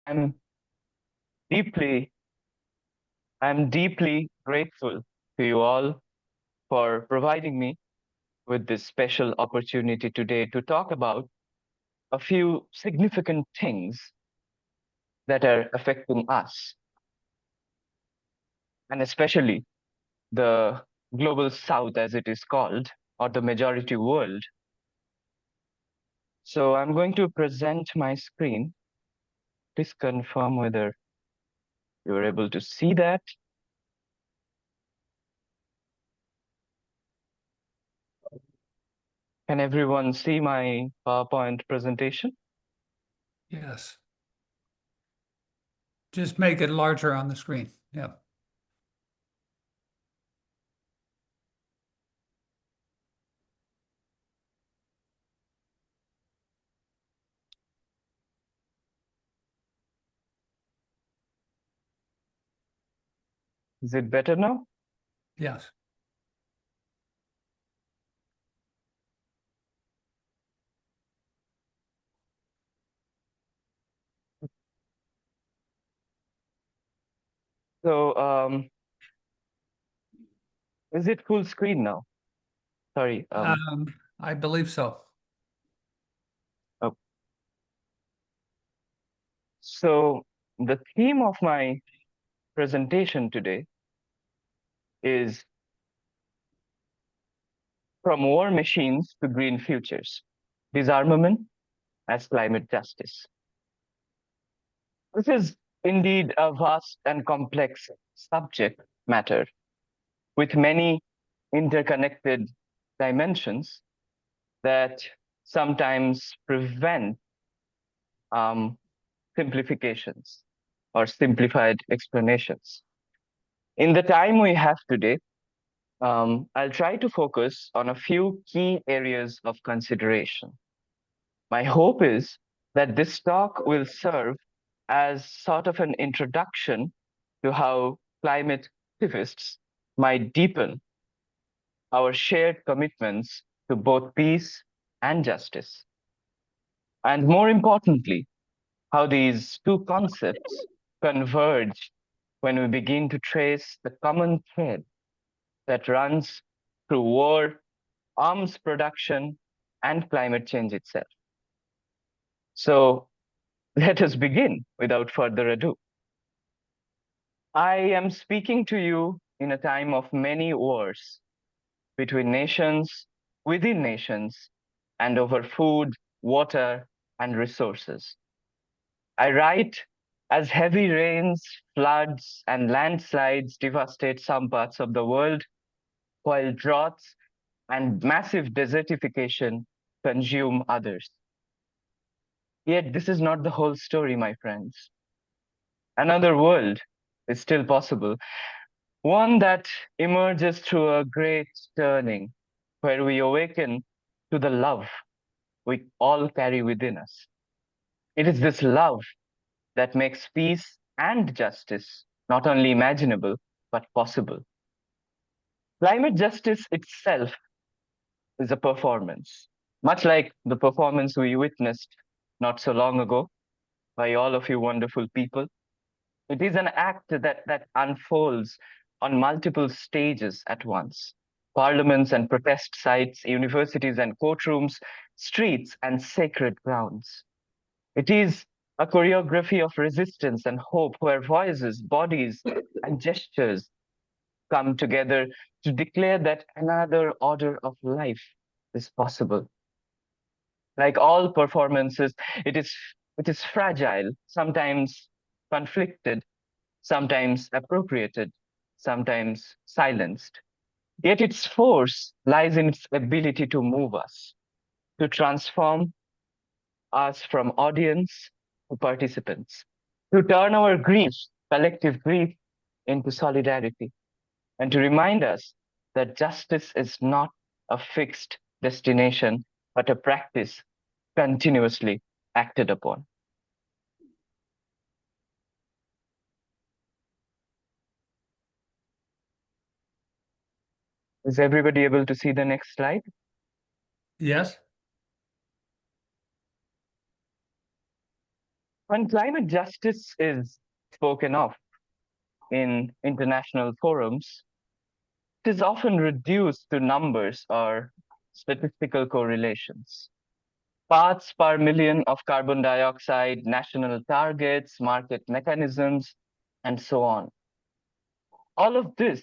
I'm deeply, I'm deeply grateful to you all for providing me with this special opportunity today to talk about a few significant things that are affecting us, and especially the global south, as it is called, or the majority world. So I'm going to present my screen. Please confirm whether you're able to see that. Can everyone see my PowerPoint presentation? Yes. Just make it larger on the screen. Yeah. Is it better now? Yes. So, is it full screen now? Sorry. I believe so. Oh. So the theme of my presentation today is from war machines to green futures, disarmament as climate justice. This is indeed a vast and complex subject matter with many interconnected dimensions that sometimes prevent um, simplifications or simplified explanations. In the time we have today, I'll try to focus on a few key areas of consideration. My hope is that this talk will serve as sort of an introduction to how climate activists might deepen our shared commitments to both peace and justice. And more importantly, how these two concepts converge when we begin to trace the common thread that runs through war, arms production, and climate change itself. So let us begin without further ado. I am speaking to you in a time of many wars between nations, within nations, and over food, water, and resources. I write as heavy rains, floods, and landslides devastate some parts of the world, while droughts and massive desertification consume others. Yet, this is not the whole story, my friends. Another world is still possible, one that emerges through a great turning, where we awaken to the love we all carry within us. It is this love that makes peace and justice not only imaginable, but possible. Climate justice itself is a performance, much like the performance we witnessed not so long ago by all of you wonderful people. It is an act that unfolds on multiple stages at once. Parliaments and protest sites, universities and courtrooms, streets and sacred grounds. It is a choreography of resistance and hope where voices, bodies, and gestures come together to declare that another order of life is possible. Like all performances, it is it is fragile, sometimes conflicted, sometimes appropriated, sometimes silenced. Yet its force lies in its ability to move us, to transform us from audience to participants, to turn our grief, collective grief, into solidarity, and to remind us that justice is not a fixed destination, but a practice continuously acted upon. Is everybody able to see the next slide? Yes. When climate justice is spoken of in international forums, it is often reduced to numbers or statistical correlations. Parts per million of carbon dioxide, national targets, market mechanisms, and so on. All of this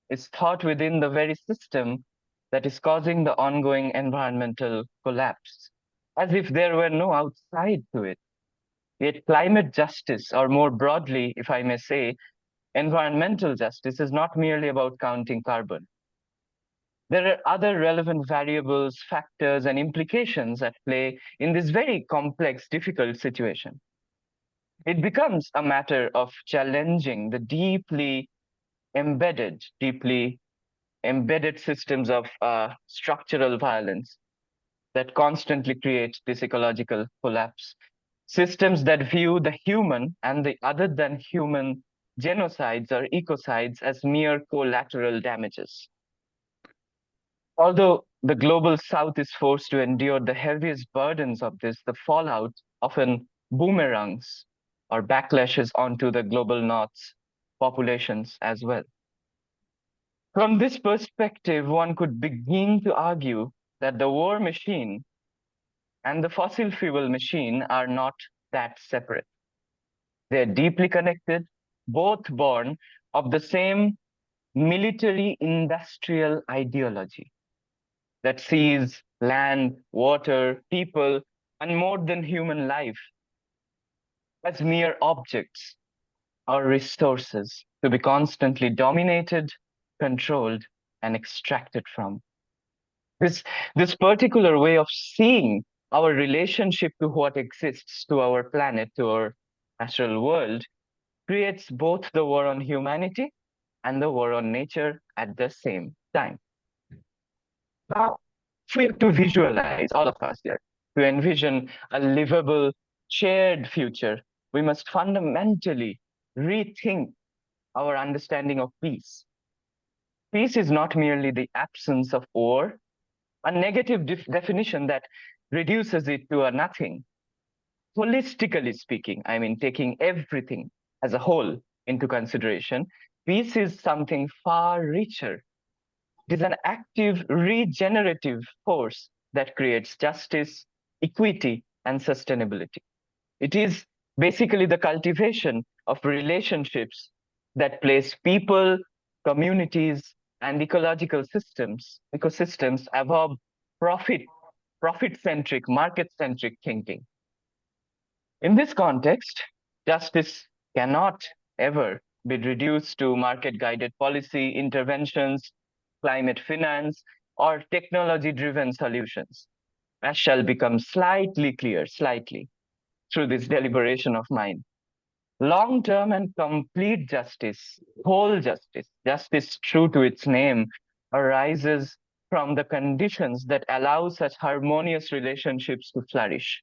is thought within the very system that is causing the ongoing environmental collapse, as if there were no outside to it. Yet climate justice, or more broadly, if I may say, environmental justice, is not merely about counting carbon. There are other relevant variables, factors, and implications at play in this very complex, difficult situation. It becomes a matter of challenging the deeply embedded systems of structural violence that constantly create this ecological collapse. Systems that view the human and the other than human genocides or ecocides as mere collateral damages. Although the global south is forced to endure the heaviest burdens of this, the fallout often boomerangs or backlashes onto the global north's populations as well. From this perspective, one could begin to argue that the war machine and the fossil fuel machine are not that separate. They're deeply connected, both born of the same military industrial ideology that sees land, water, people, and more than human life as mere objects or resources to be constantly dominated, controlled, and extracted from. This, this particular way of seeing our relationship to what exists, to our planet, to our natural world, creates both the war on humanity and the war on nature at the same time. Now, if we have to visualize, all of us here, to envision a livable, shared future, we must fundamentally rethink our understanding of peace. Peace is not merely the absence of war, a negative definition that reduces it to a nothing. Holistically speaking, I mean, taking everything as a whole into consideration, peace is something far richer. It is an active, regenerative force that creates justice, equity, and sustainability. It is basically the cultivation of relationships that place people, communities, and ecological ecosystems above profit-centric, market-centric thinking. In this context, justice cannot ever be reduced to market-guided policy interventions, climate finance, or technology-driven solutions, as shall become slightly clear, slightly, through this deliberation of mine. Long-term and complete justice, whole justice, justice true to its name, arises from the conditions that allow such harmonious relationships to flourish,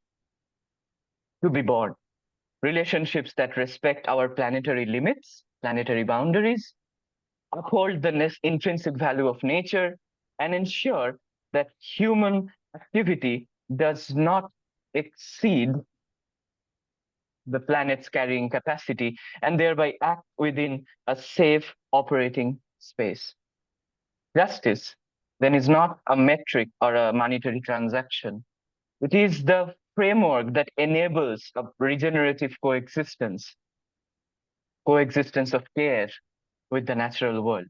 to be born. Relationships that respect our planetary limits, planetary boundaries, uphold the intrinsic value of nature, and ensure that human activity does not exceed the planet's carrying capacity and thereby act within a safe operating space. Justice, then, is not a metric or a monetary transaction. It is the framework that enables a regenerative coexistence of care with the natural world.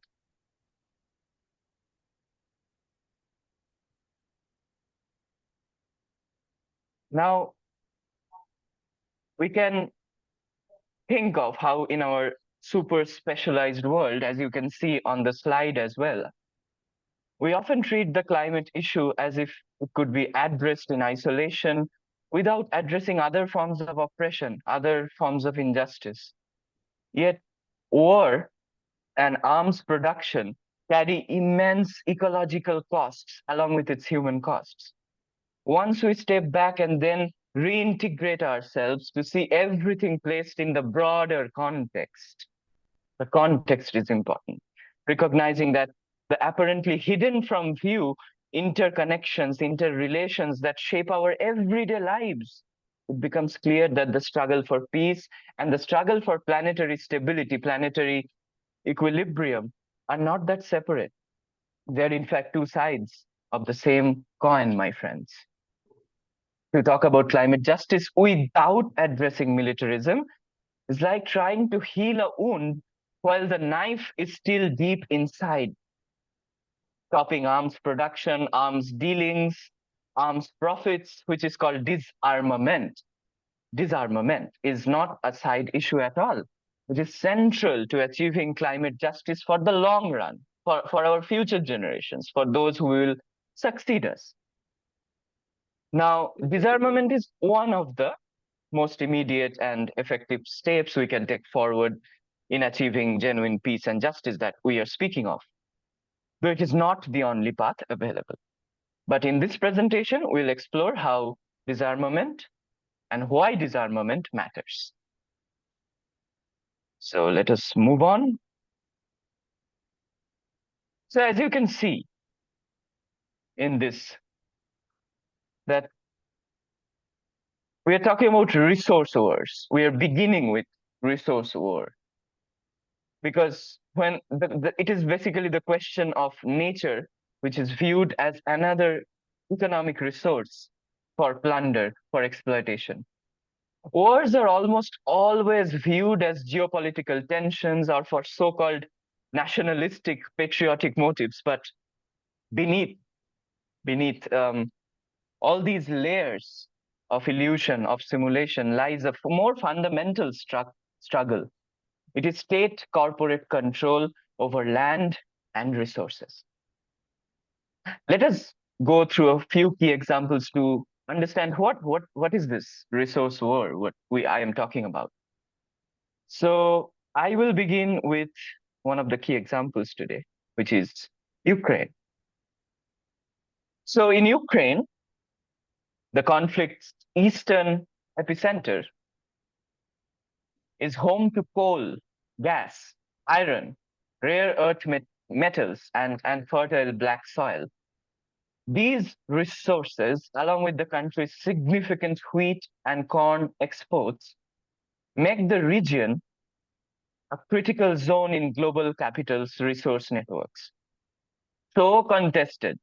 Now, we can think of how in our super specialized world, as you can see on the slide as well, we often treat the climate issue as if it could be addressed in isolation without addressing other forms of oppression, other forms of injustice. Yet, war and arms production carry immense ecological costs along with its human costs. Once we step back and then reintegrate ourselves to see everything placed in the broader context, the context is important. Recognizing that the apparently hidden from view interconnections, interrelations that shape our everyday lives it becomes clear that the struggle for peace and the struggle for planetary stability, planetary equilibrium, are not that separate. They're in fact two sides of the same coin, my friends. To talk about climate justice without addressing militarism is like trying to heal a wound while the knife is still deep inside. Stopping arms production, arms dealings, arms profits, which is called disarmament. Disarmament is not a side issue at all. It is central to achieving climate justice for the long run, for our future generations, for those who will succeed us. Now, disarmament is one of the most immediate and effective steps we can take forward in achieving genuine peace and justice that we are speaking of. Though it is not the only path available. But in this presentation, we'll explore how disarmament and why disarmament matters. So let us move on. So as you can see in this, that we are talking about resource wars. We are beginning with resource war. Because when it is basically the question of nature, which is viewed as another economic resource for plunder, for exploitation. Wars are almost always viewed as geopolitical tensions or for so-called nationalistic, patriotic motives, but beneath all these layers of illusion, of simulation, lies a more fundamental struggle. It is state corporate control over land and resources. Let us go through a few key examples to understand what is this resource war, I am talking about. So I will begin with one of the key examples today, which is Ukraine. So in Ukraine, the conflict's eastern epicenter is home to coal, gas, iron, rare earth metals, and fertile black soil. These resources, along with the country's significant wheat and corn exports, make the region a critical zone in global capital's resource networks. So contested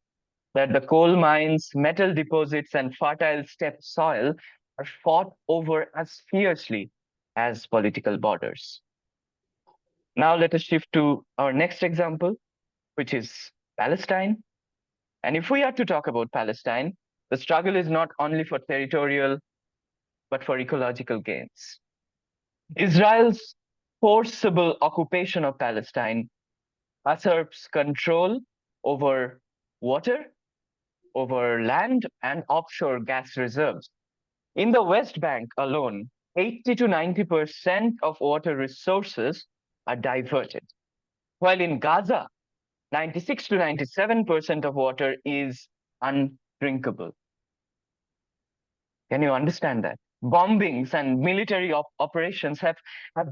that the coal mines, metal deposits, and fertile steppe soil are fought over as fiercely as political borders. Now let us shift to our next example, which is Palestine. And if we are to talk about Palestine, the struggle is not only for territorial, but for ecological gains. Israel's forcible occupation of Palestine usurps control over water, over land, and offshore gas reserves. In the West Bank alone, 80 to 90% of water resources are diverted, while in Gaza, 96 to 97% of water is undrinkable. Can you understand that? Bombings and military operations have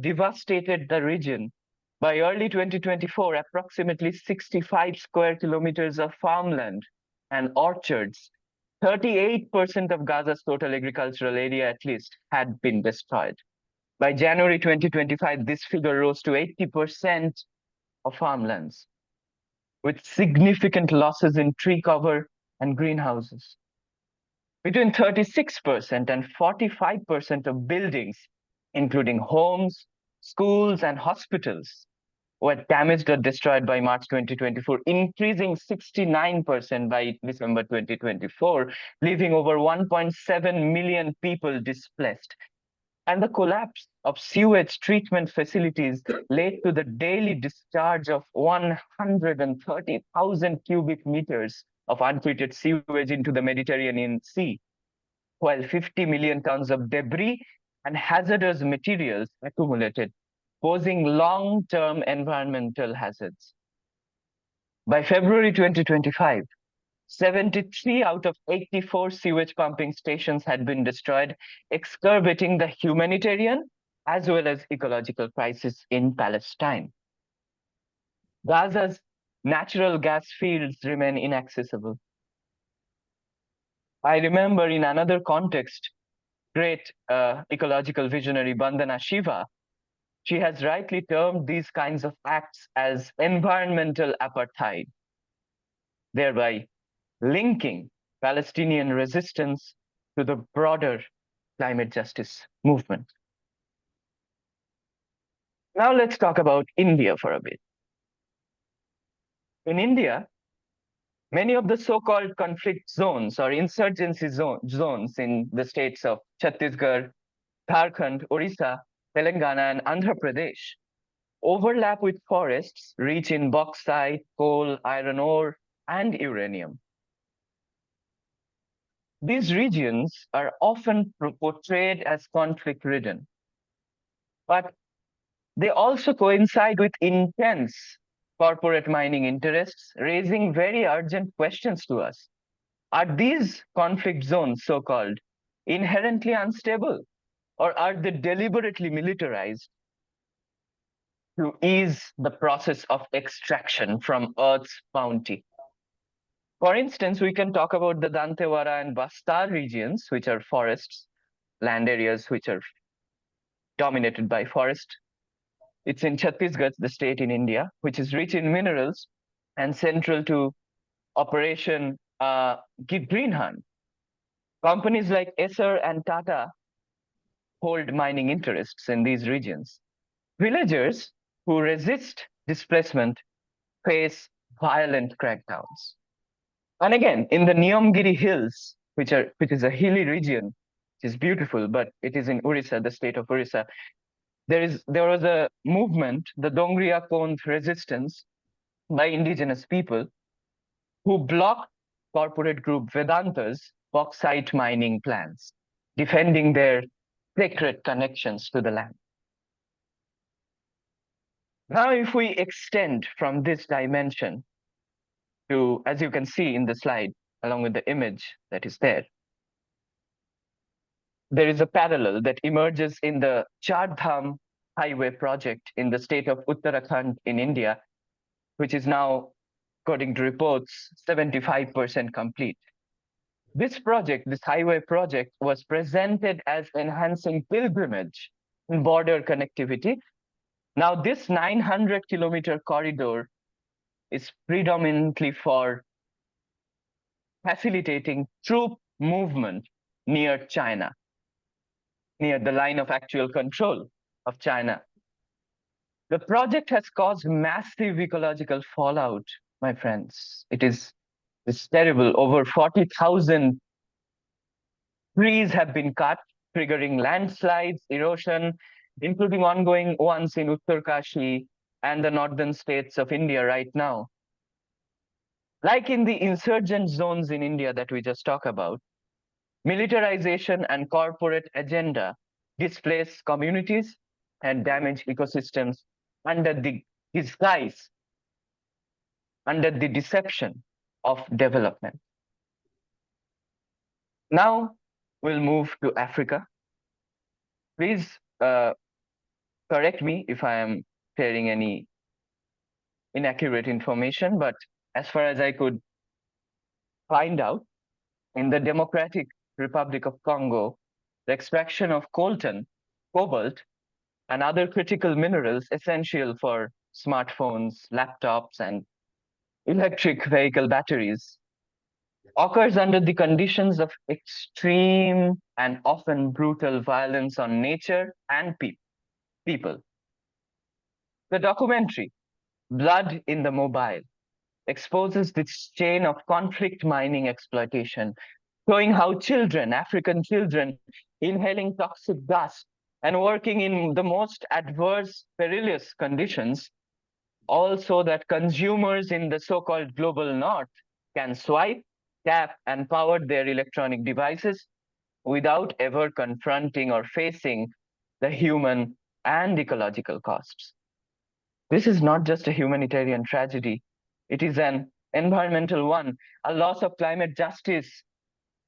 devastated the region. By early 2024, approximately 65 square kilometers of farmland and orchards, 38% of Gaza's total agricultural area at least, had been destroyed. By January 2025, this figure rose to 80% of farmlands, with significant losses in tree cover and greenhouses. Between 36% and 45% of buildings, including homes, schools, and hospitals, were damaged or destroyed by March 2024, increasing 69% by December 2024, leaving over 1.7 million people displaced. And the collapse of sewage treatment facilities led to the daily discharge of 130,000 cubic meters of untreated sewage into the Mediterranean Sea, while 50 million tons of debris and hazardous materials accumulated, posing long-term environmental hazards. By February 2025, 73 out of 84 sewage pumping stations had been destroyed, exacerbating the humanitarian as well as ecological crisis in Palestine. Gaza's natural gas fields remain inaccessible. I remember in another context, great ecological visionary Bandana Shiva, she has rightly termed these kinds of acts as environmental apartheid, thereby linking Palestinian resistance to the broader climate justice movement. Now let's talk about India for a bit. In India, many of the so-called conflict zones or insurgency zones in the states of Chhattisgarh, Jharkhand, Orissa, Telangana, and Andhra Pradesh overlap with forests rich in bauxite, coal, iron ore, and uranium. These regions are often portrayed as conflict-ridden, but they also coincide with intense corporate mining interests, raising very urgent questions to us. Are these conflict zones, so-called, inherently unstable, or are they deliberately militarized to ease the process of extraction from Earth's bounty? For instance, we can talk about the Dantewara and Bastar regions, which are forests, land areas which are dominated by forest. It's in Chhattisgarh, the state in India, which is rich in minerals and central to Operation Green Hunt. Companies like Acer and Tata hold mining interests in these regions. Villagers who resist displacement face violent crackdowns. And again, in the Niyamgiri Hills, which is a hilly region, which is beautiful, but it is in Orissa, the state of Orissa, there was a movement, the Dongriya Kondh resistance by indigenous people who blocked corporate group Vedanta's bauxite mining plans, defending their sacred connections to the land. Now, if we extend from this dimension to, as you can see in the slide, along with the image that is there is a parallel that emerges in the Char Dham highway project in the state of Uttarakhand in India, which is now, according to reports, 75% complete. This highway project, was presented as enhancing pilgrimage and border connectivity. Now, this 900-kilometer corridor is predominantly for facilitating troop movement near China, near the line of actual control of China. The project has caused massive ecological fallout, my friends. It's terrible. Over 40,000 trees have been cut, triggering landslides, erosion, including ongoing ones in Uttarkashi and the northern states of India right now. Like in the insurgent zones in India that we just talked about, militarization and corporate agenda displace communities and damage ecosystems under the disguise, under the deception of development. Now we'll move to Africa. Please correct me if I am sharing any inaccurate information, but as far as I could find out, in the Democratic Republic of Congo, the extraction of coltan, cobalt, and other critical minerals essential for smartphones, laptops, and electric vehicle batteries occurs under the conditions of extreme and often brutal violence on nature and people. The documentary, Blood in the Mobile, exposes this chain of conflict mining exploitation, showing how children, African children, inhaling toxic dust and working in the most adverse, perilous conditions, also that consumers in the so-called global north can swipe, tap, and power their electronic devices without ever confronting or facing the human and ecological costs. This is not just a humanitarian tragedy, it is an environmental one, a loss of climate justice.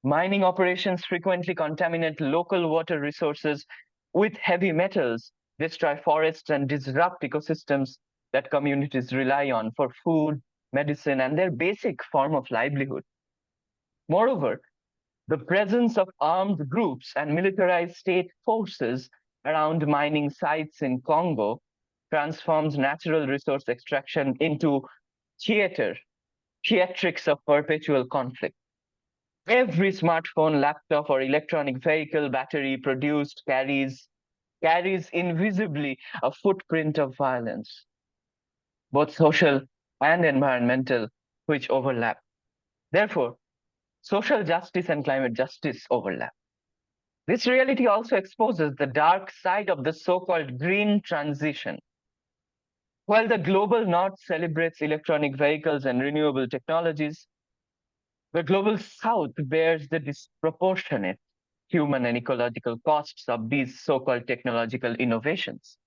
Mining operations frequently contaminate local water resources with heavy metals, destroy forests, and disrupt ecosystems that communities rely on for food, medicine, and their basic form of livelihood. Moreover, The presence of armed groups and militarized state forces around mining sites in Congo transforms natural resource extraction into theatrics of perpetual conflict. Every smartphone, laptop, or electronic vehicle battery produced carries invisibly a footprint of violence, both social and environmental, which overlap. Therefore, social justice and climate justice overlap. This reality also exposes the dark side of the so-called green transition. While the global north celebrates electronic vehicles and renewable technologies, the global south bears the disproportionate human and ecological costs of these so-called technological innovations.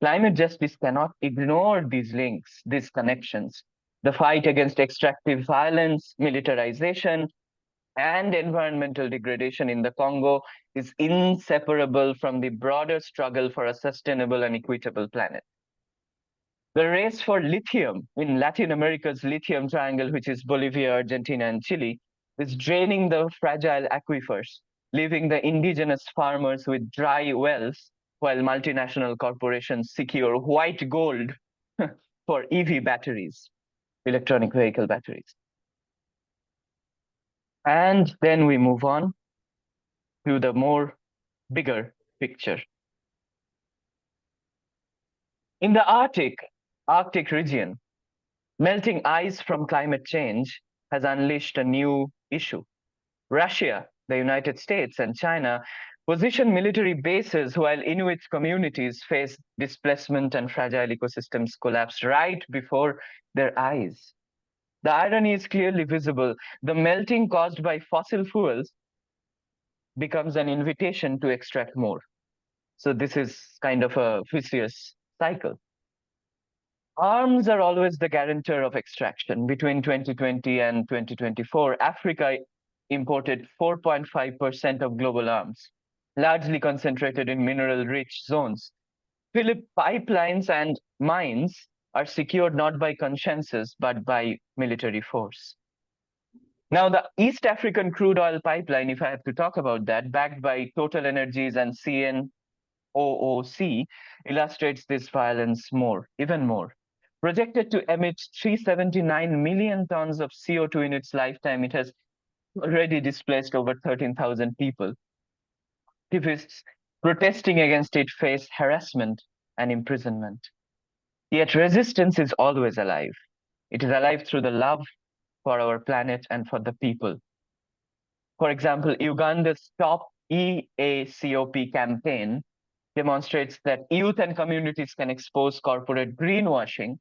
Climate justice cannot ignore these links, these connections. The fight against extractive violence, militarization, and environmental degradation in the Congo is inseparable from the broader struggle for a sustainable and equitable planet. The race for lithium in Latin America's lithium triangle, which is Bolivia, Argentina, and Chile, is draining the fragile aquifers, leaving the indigenous farmers with dry wells, while multinational corporations secure white gold for EV batteries, electronic vehicle batteries. And then we move on to the more bigger picture. In the Arctic region, melting ice from climate change has unleashed a new issue. Russia, the United States, and China position military bases while Inuit communities face displacement and fragile ecosystems collapse right before their eyes. The irony is clearly visible. The melting caused by fossil fuels becomes an invitation to extract more. So this is kind of a vicious cycle. Arms are always the guarantor of extraction. Between 2020 and 2024, Africa imported 4.5% of global arms, largely concentrated in mineral-rich zones. Philip pipelines and mines are secured not by consciences, but by military force. Now, the East African crude oil pipeline, if I have to talk about that, backed by Total Energies and CNOOC, illustrates this violence even more. Projected to emit 379 million tons of CO2 in its lifetime, it has already displaced over 13,000 people. Activists protesting against it face harassment and imprisonment. Yet resistance is always alive. It is alive through the love for our planet and for the people. For example, Uganda's Stop EACOP campaign demonstrates that youth and communities can expose corporate greenwashing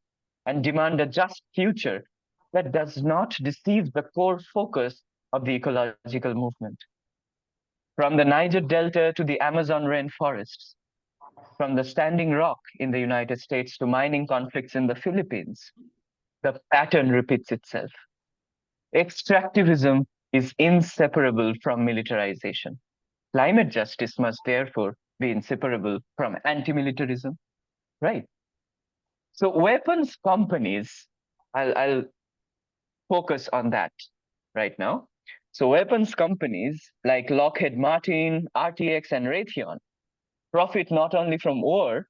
and demand a just future that does not deceive the core focus of the ecological movement. From the Niger Delta to the Amazon rainforests, from the Standing Rock in the United States to mining conflicts in the Philippines, the pattern repeats itself. Extractivism is inseparable from militarization. Climate justice must therefore be inseparable from anti-militarism, right? So weapons companies, I'll focus on that right now. So weapons companies like Lockheed Martin, RTX, and Raytheon profit not only from war,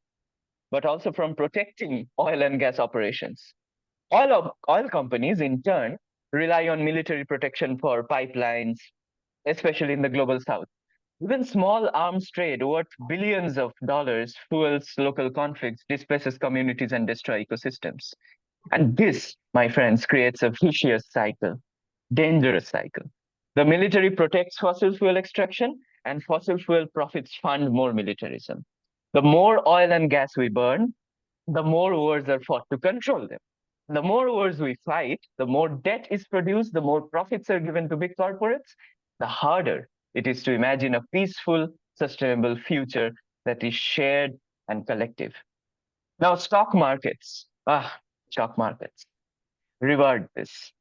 but also from protecting oil and gas operations. Oil companies, in turn, rely on military protection for pipelines, especially in the global south. Even small arms trade worth billions of dollars fuels local conflicts, displaces communities, and destroys ecosystems. And this, my friends, creates a vicious cycle, dangerous cycle. The military protects fossil fuel extraction, and fossil fuel profits fund more militarism. The more oil and gas we burn, the more wars are fought to control them. The more wars we fight, the more debt is produced, the more profits are given to big corporates, the harder it is to imagine a peaceful, sustainable future that is shared and collective. Now, stock markets, reward this.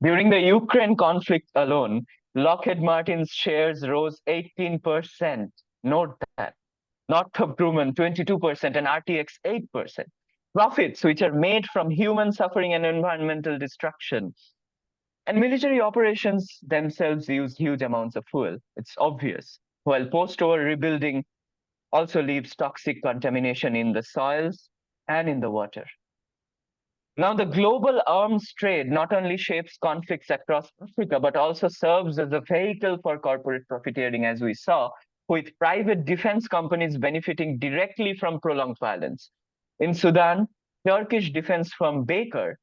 During the Ukraine conflict alone, Lockheed Martin's shares rose 18%. Note that. Northrop Grumman 22% and RTX 8%. Profits which are made from human suffering and environmental destruction. And military operations themselves use huge amounts of fuel. It's obvious. While post-war rebuilding also leaves toxic contamination in the soils and in the water. Now, the global arms trade not only shapes conflicts across Africa, but also serves as a vehicle for corporate profiteering, as we saw, with private defense companies benefiting directly from prolonged violence. In Sudan, Turkish defense firm Baker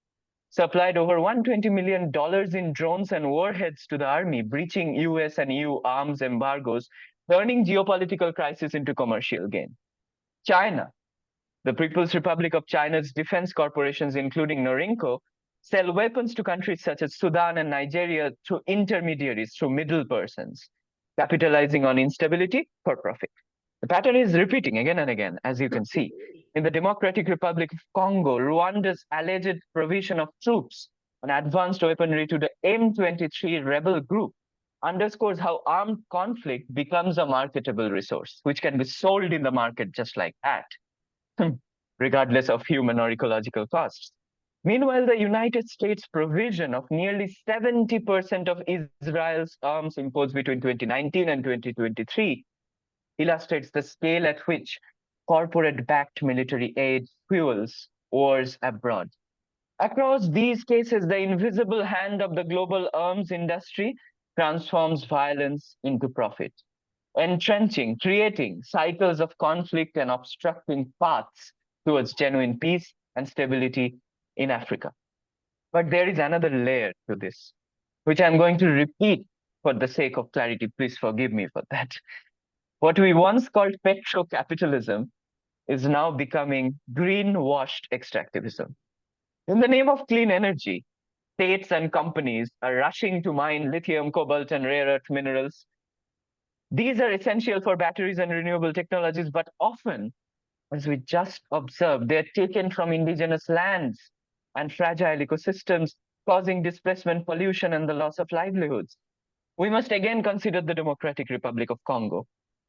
supplied over $120 million in drones and warheads to the army, breaching US and EU arms embargoes, turning geopolitical crisis into commercial gain. China, the People's Republic of China's defense corporations, including Norinco, sell weapons to countries such as Sudan and Nigeria through intermediaries, through middle persons, capitalizing on instability for profit. The pattern is repeating again and again, as you can see. In the Democratic Republic of Congo, Rwanda's alleged provision of troops and advanced weaponry to the M23 rebel group underscores how armed conflict becomes a marketable resource, which can be sold in the market just like that, regardless of human or ecological costs. Meanwhile, the United States' provision of nearly 70% of Israel's arms imports between 2019 and 2023 illustrates the scale at which corporate-backed military aid fuels wars abroad. Across these cases, the invisible hand of the global arms industry transforms violence into profit, entrenching, creating cycles of conflict and obstructing paths towards genuine peace and stability in Africa. But there is another layer to this, which I'm going to repeat for the sake of clarity. Please forgive me for that. What we once called petrocapitalism is now becoming greenwashed extractivism. In the name of clean energy, states and companies are rushing to mine lithium, cobalt, and rare earth minerals. These are essential for batteries and renewable technologies, but often, as we just observed, they're taken from indigenous lands and fragile ecosystems, causing displacement, pollution, and the loss of livelihoods. We must again consider the Democratic Republic of Congo,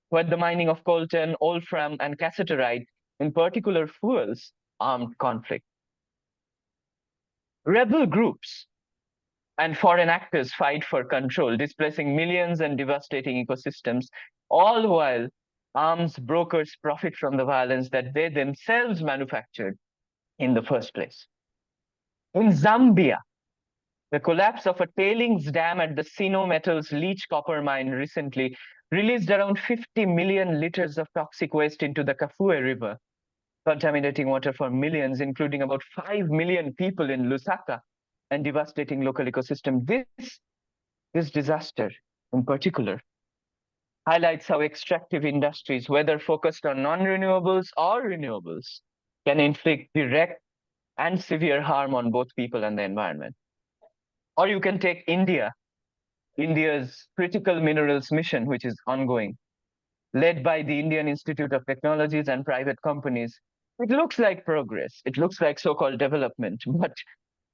where the mining of coltan, wolfram, and cassiterite, in particular, fuels armed conflict. Rebel groups and foreign actors fight for control, displacing millions and devastating ecosystems, all while arms brokers profit from the violence that they themselves manufactured in the first place. In Zambia, the collapse of a tailings dam at the Sino Metals leach copper mine recently released around 50 million liters of toxic waste into the Kafue River, contaminating water for millions, including about 5 million people in Lusaka, and devastating local ecosystem. This disaster, in particular, highlights how extractive industries, whether focused on non-renewables or renewables, can inflict direct and severe harm on both people and the environment. Or you can take India's critical minerals mission, which is ongoing, led by the Indian Institute of Technologies and private companies. It looks like progress. It looks like so-called development, but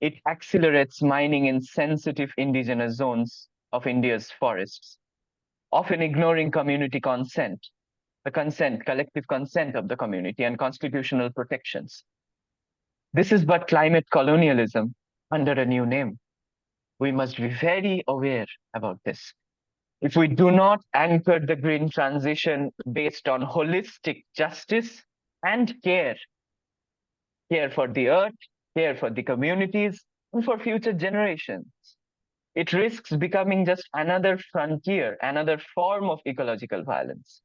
it accelerates mining in sensitive indigenous zones of India's forests, often ignoring community consent, collective consent of the community, and constitutional protections. This is but climate colonialism under a new name. We must be very aware about this. If we do not anchor the green transition based on holistic justice and care for the earth, care for the communities, and for future generations, it risks becoming just another frontier, another form of ecological violence.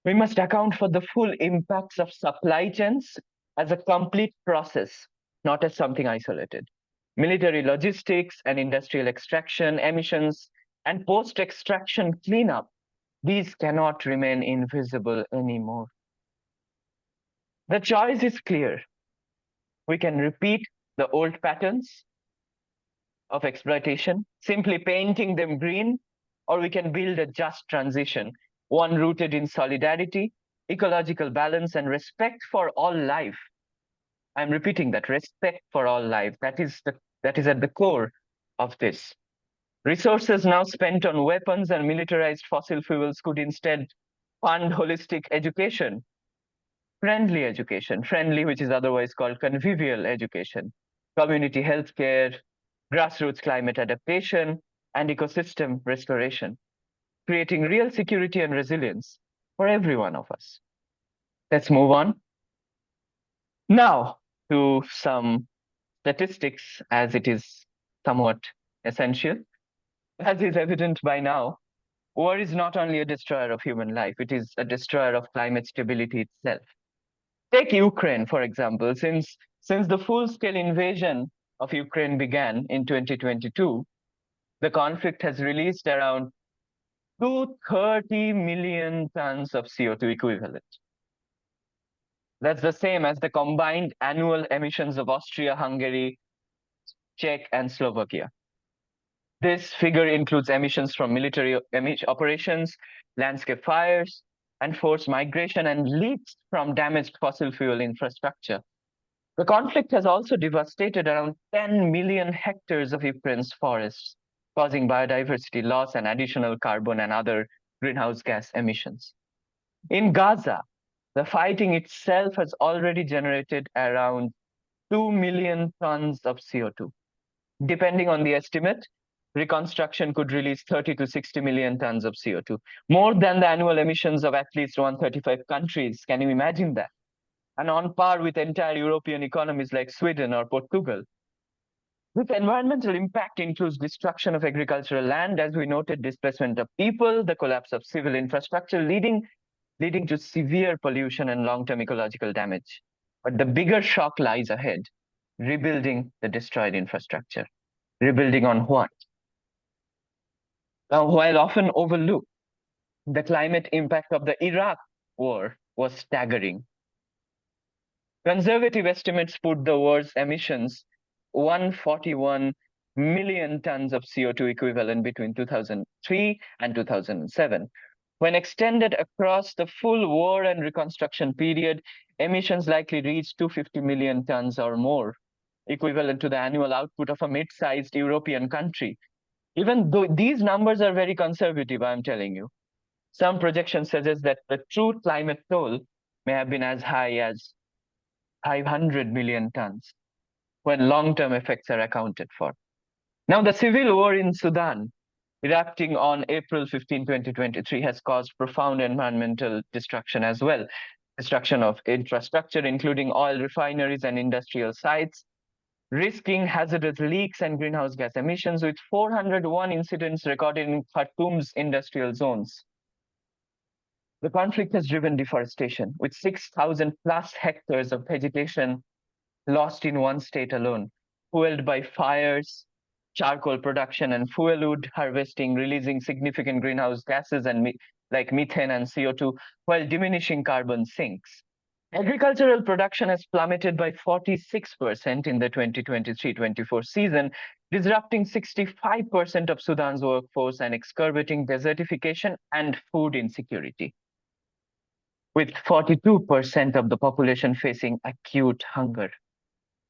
We must account for the full impacts of supply chains as a complete process, not as something isolated. Military logistics and industrial extraction, emissions, and post-extraction cleanup, these cannot remain invisible anymore. The choice is clear. We can repeat the old patterns of exploitation, simply painting them green, or we can build a just transition, one rooted in solidarity, ecological balance, and respect for all life. I'm repeating that, respect for all life. That is at the core of this. Resources now spent on weapons and militarized fossil fuels could instead fund holistic education, friendly education, friendly, which is otherwise called convivial education, community healthcare, grassroots climate adaptation, and ecosystem restoration, creating real security and resilience for every one of us. Let's move on. Now to some statistics, as it is somewhat essential. As is evident by now, war is not only a destroyer of human life, it is a destroyer of climate stability itself. Take Ukraine, for example. Since the full-scale invasion of Ukraine began in 2022, the conflict has released around 230 million tons of CO2 equivalent. That's the same as the combined annual emissions of Austria, Hungary, Czech, and Slovakia. This figure includes emissions from military operations, landscape fires, and forced migration, and leaks from damaged fossil fuel infrastructure. The conflict has also devastated around 10 million hectares of Ukraine's forests, causing biodiversity loss and additional carbon and other greenhouse gas emissions. In Gaza, the fighting itself has already generated around 2 million tons of CO2. Depending on the estimate, reconstruction could release 30 to 60 million tons of CO2, more than the annual emissions of at least 135 countries. Can you imagine that? And on par with entire European economies like Sweden or Portugal. This environmental impact includes destruction of agricultural land, as we noted, displacement of people, the collapse of civil infrastructure, leading to severe pollution and long-term ecological damage. But the bigger shock lies ahead, rebuilding the destroyed infrastructure. Rebuilding on what? Now, while often overlooked, the climate impact of the Iraq war was staggering. Conservative estimates put the war's emissions 141 million tons of CO2 equivalent between 2003 and 2007. When extended across the full war and reconstruction period, emissions likely reached 250 million tons or more, equivalent to the annual output of a mid-sized European country. Even though these numbers are very conservative, I'm telling you, some projections suggest that the true climate toll may have been as high as 500 million tons when long-term effects are accounted for. Now, the civil war in Sudan, erupting on April 15, 2023, has caused profound environmental destruction as well. Destruction of infrastructure, including oil refineries and industrial sites, risking hazardous leaks and greenhouse gas emissions, with 401 incidents recorded in Khartoum's industrial zones. The conflict has driven deforestation, with 6,000 plus hectares of vegetation lost in one state alone, fueled by fires, charcoal production, and fuel wood harvesting, releasing significant greenhouse gases like methane and CO2, while diminishing carbon sinks. Agricultural production has plummeted by 46% in the 2023-24 season, disrupting 65% of Sudan's workforce and exacerbating desertification and food insecurity, with 42% of the population facing acute hunger.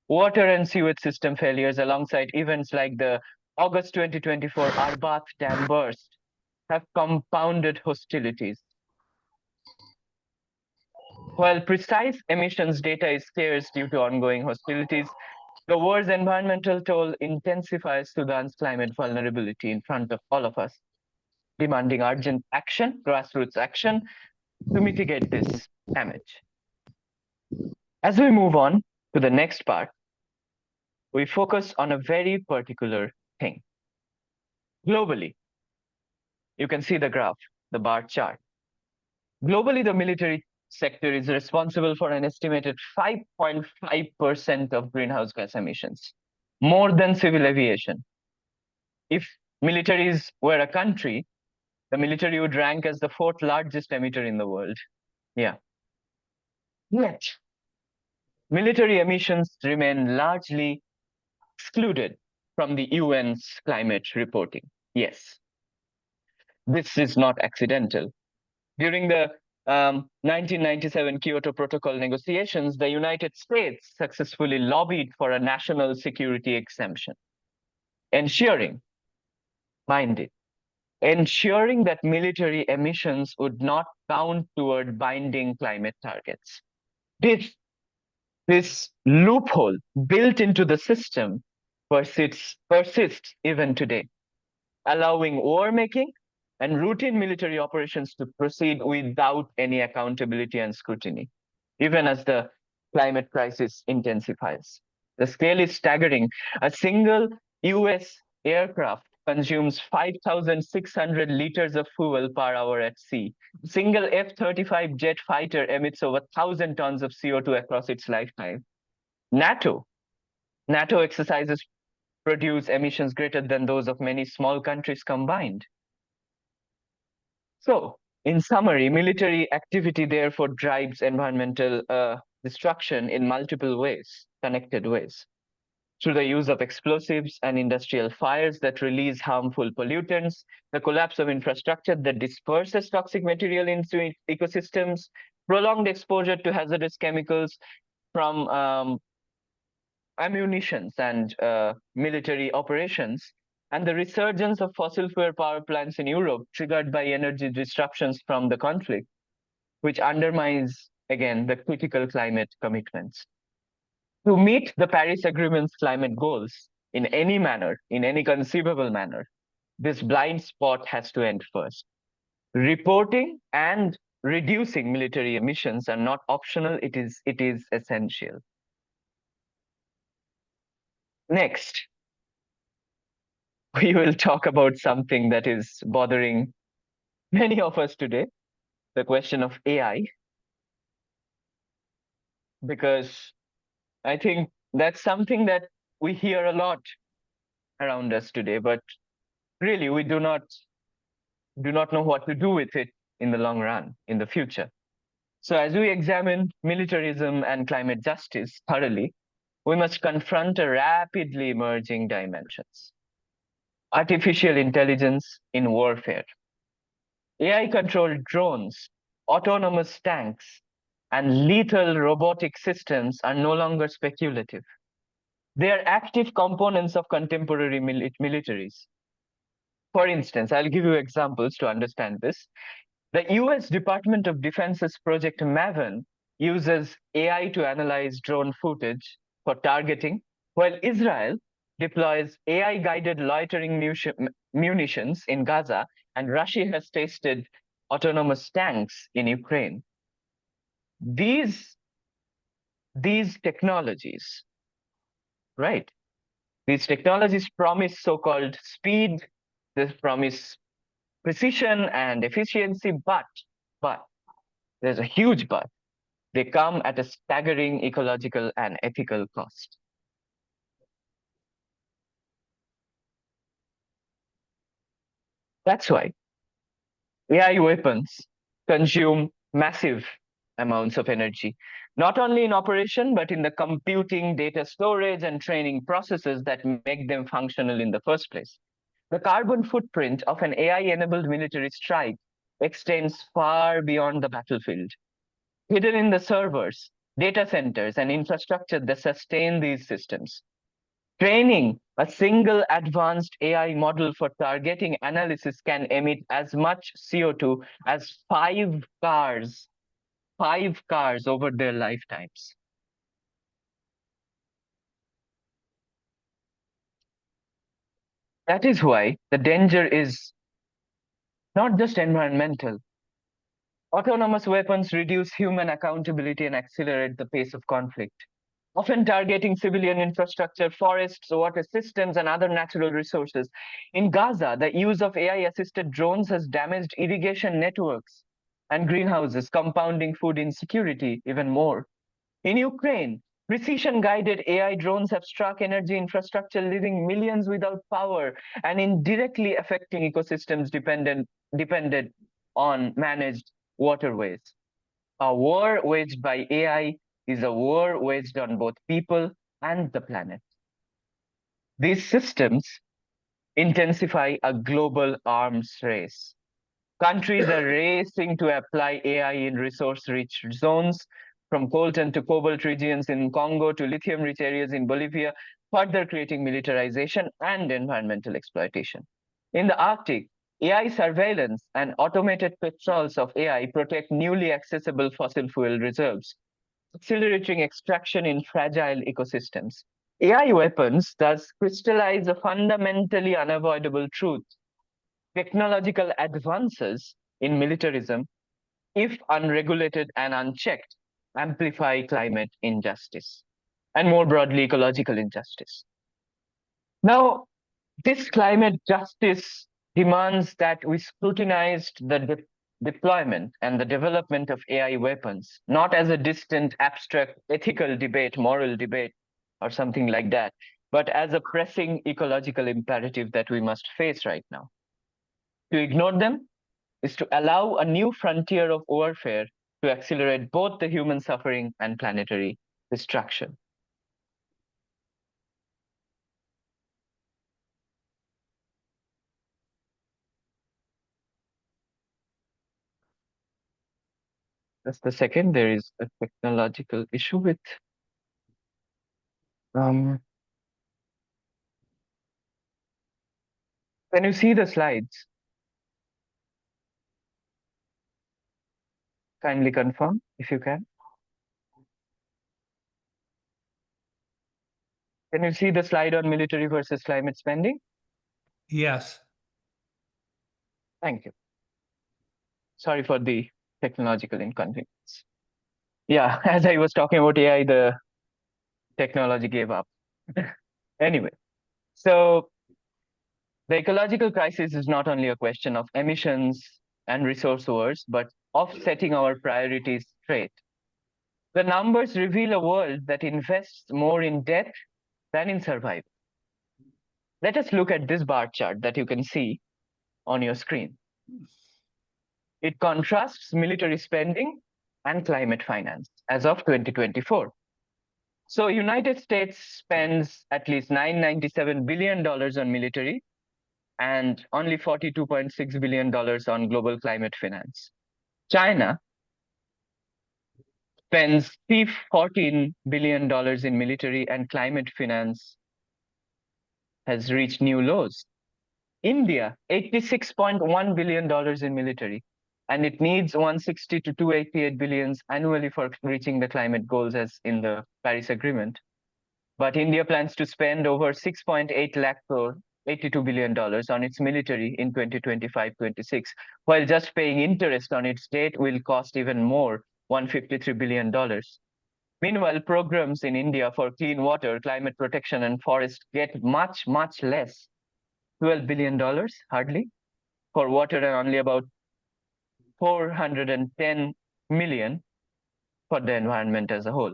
Water and sewage system failures, alongside events like the August 2024 Arbat Dam burst, have compounded hostilities. While precise emissions data is scarce due to ongoing hostilities, the war's environmental toll intensifies Sudan's climate vulnerability in front of all of us, demanding urgent action, grassroots action, to mitigate this damage. As we move on to the next part, we focus on a very particular thing. Globally, you can see the graph, the bar chart. Globally, the military sector is responsible for an estimated 5.5% of greenhouse gas emissions, more than civil aviation. If militaries were a country, the military would rank as the fourth largest emitter in the world. Yeah. Yet, military emissions remain largely excluded from the UN's climate reporting. Yes, this is not accidental. During the 1997 Kyoto Protocol negotiations, the United States successfully lobbied for a national security exemption, ensuring, mind it, ensuring that military emissions would not count toward binding climate targets. This loophole built into the system persists even today, allowing war making and routine military operations to proceed without any accountability and scrutiny, even as the climate crisis intensifies. The scale is staggering. A single US aircraft consumes 5,600 liters of fuel per hour at sea. A single F-35 jet fighter emits over 1,000 tons of CO2 across its lifetime. NATO NATO exercises produce emissions greater than those of many small countries combined. So, in summary, military activity therefore drives environmental destruction in multiple ways, connected ways, through the use of explosives and industrial fires that release harmful pollutants, the collapse of infrastructure that disperses toxic material into ecosystems, prolonged exposure to hazardous chemicals from ammunitions and military operations, and the resurgence of fossil fuel power plants in Europe triggered by energy disruptions from the conflict, which undermines, again, the critical climate commitments. To meet the Paris Agreement's climate goals in any manner, in any conceivable manner, this blind spot has to end first. Reporting and reducing military emissions are not optional, it is essential. Next, we will talk about something that is bothering many of us today, the question of AI, because I think that's something that we hear a lot around us today, but really we do not know what to do with it in the long run, in the future. So as we examine militarism and climate justice thoroughly, we must confront a rapidly emerging dimensions. Artificial intelligence in warfare. AI-controlled drones, autonomous tanks, and lethal robotic systems are no longer speculative. They are active components of contemporary militaries. For instance, I'll give you examples to understand this. The US Department of Defense's Project Maven uses AI to analyze drone footage for targeting, while Israel deploys AI-guided loitering munitions in Gaza, and Russia has tested autonomous tanks in Ukraine. These technologies, right? These technologies promise so-called speed, they promise precision and efficiency, but there's a huge but. They come at a staggering ecological and ethical cost. That's why AI weapons consume massive amounts of energy, not only in operation, but in the computing, data storage, and training processes that make them functional in the first place. The carbon footprint of an AI-enabled military strike extends far beyond the battlefield. Hidden in the servers, data centers, and infrastructure that sustain these systems. Training a single advanced AI model for targeting analysis can emit as much CO2 as five cars over their lifetimes. That is why the danger is not just environmental. Autonomous weapons reduce human accountability and accelerate the pace of conflict, often targeting civilian infrastructure, forests, water systems, and other natural resources. In Gaza, the use of AI-assisted drones has damaged irrigation networks and greenhouses, compounding food insecurity even more. In Ukraine, precision-guided AI drones have struck energy infrastructure, leaving millions without power and indirectly affecting ecosystems dependent on managed waterways. A war waged by AI is a war waged on both people and the planet. These systems intensify a global arms race. Countries are racing to apply AI in resource-rich zones, from coltan to cobalt regions in Congo to lithium-rich areas in Bolivia, further creating militarization and environmental exploitation. In the Arctic, AI surveillance and automated patrols of AI protect newly accessible fossil fuel reserves, accelerating extraction in fragile ecosystems. AI weapons thus crystallize a fundamentally unavoidable truth. Technological advances in militarism, if unregulated and unchecked, amplify climate injustice and more broadly ecological injustice. Now, this climate justice demands that we scrutinized the deployment and the development of AI weapons, not as a distant, abstract ethical debate, moral debate, or something like that, but as a pressing ecological imperative that we must face right now. To ignore them is to allow a new frontier of warfare to accelerate both the human suffering and planetary destruction. Just a second, there is a technological issue with um, can you see the slides? Kindly confirm if you can. Can you see the slide on military versus climate spending? Yes. Thank you. Sorry for the technological inconvenience. Yeah, as I was talking about AI, the technology gave up. Anyway, so the ecological crisis is not only a question of emissions and resource wars, but of setting our priorities straight. The numbers reveal a world that invests more in death than in survival. Let us look at this bar chart that you can see on your screen. It contrasts military spending and climate finance as of 2024. So United States spends at least $997 billion on military and only $42.6 billion on global climate finance. China spends $14 billion in military and climate finance has reached new lows. India, $86.1 billion in military, and it needs 160 to 288 billions annually for reaching the climate goals as in the Paris Agreement. But India plans to spend over 6.8 lakh crore, $82 billion on its military in 2025-26, while just paying interest on its debt will cost even more, $153 billion. Meanwhile, programs in India for clean water, climate protection, and forest get much, much less, $12 billion, hardly, for water and only about 410 million for the environment as a whole.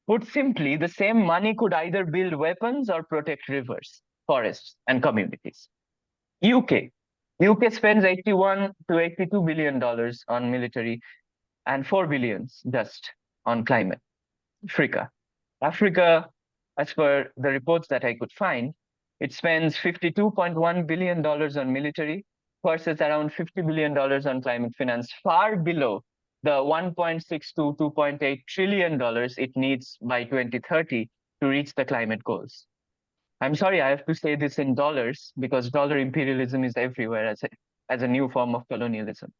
Put simply, the same money could either build weapons or protect rivers, forests, and communities. UK. UK spends 81 to 82 billion dollars on military and 4 billions just on climate. Africa, as per the reports that I could find, it spends $52.1 billion on military versus around $50 billion on climate finance, far below the $1.6 to $2.8 trillion it needs by 2030 to reach the climate goals. I'm sorry, I have to say this in dollars because dollar imperialism is everywhere as a new form of colonialism.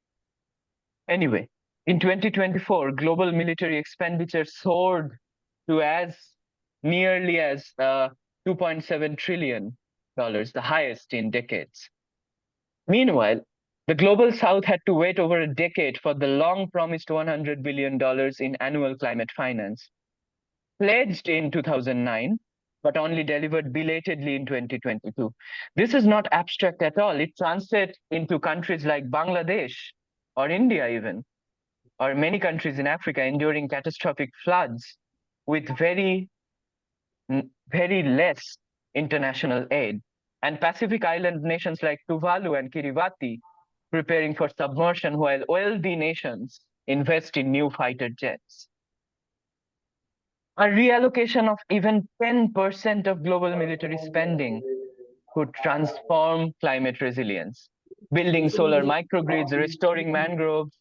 Anyway, in 2024, global military expenditure soared to as nearly as $2.7 trillion, the highest in decades. Meanwhile, the global south had to wait over a decade for the long promised $100 billion in annual climate finance, pledged in 2009, but only delivered belatedly in 2022. This is not abstract at all. It translates into countries like Bangladesh or India even, or many countries in Africa enduring catastrophic floods with very less international aid, and Pacific Island nations like Tuvalu and Kiribati preparing for submersion while wealthy nations invest in new fighter jets. A reallocation of even 10% of global military spending could transform climate resilience, building solar microgrids, restoring mangroves,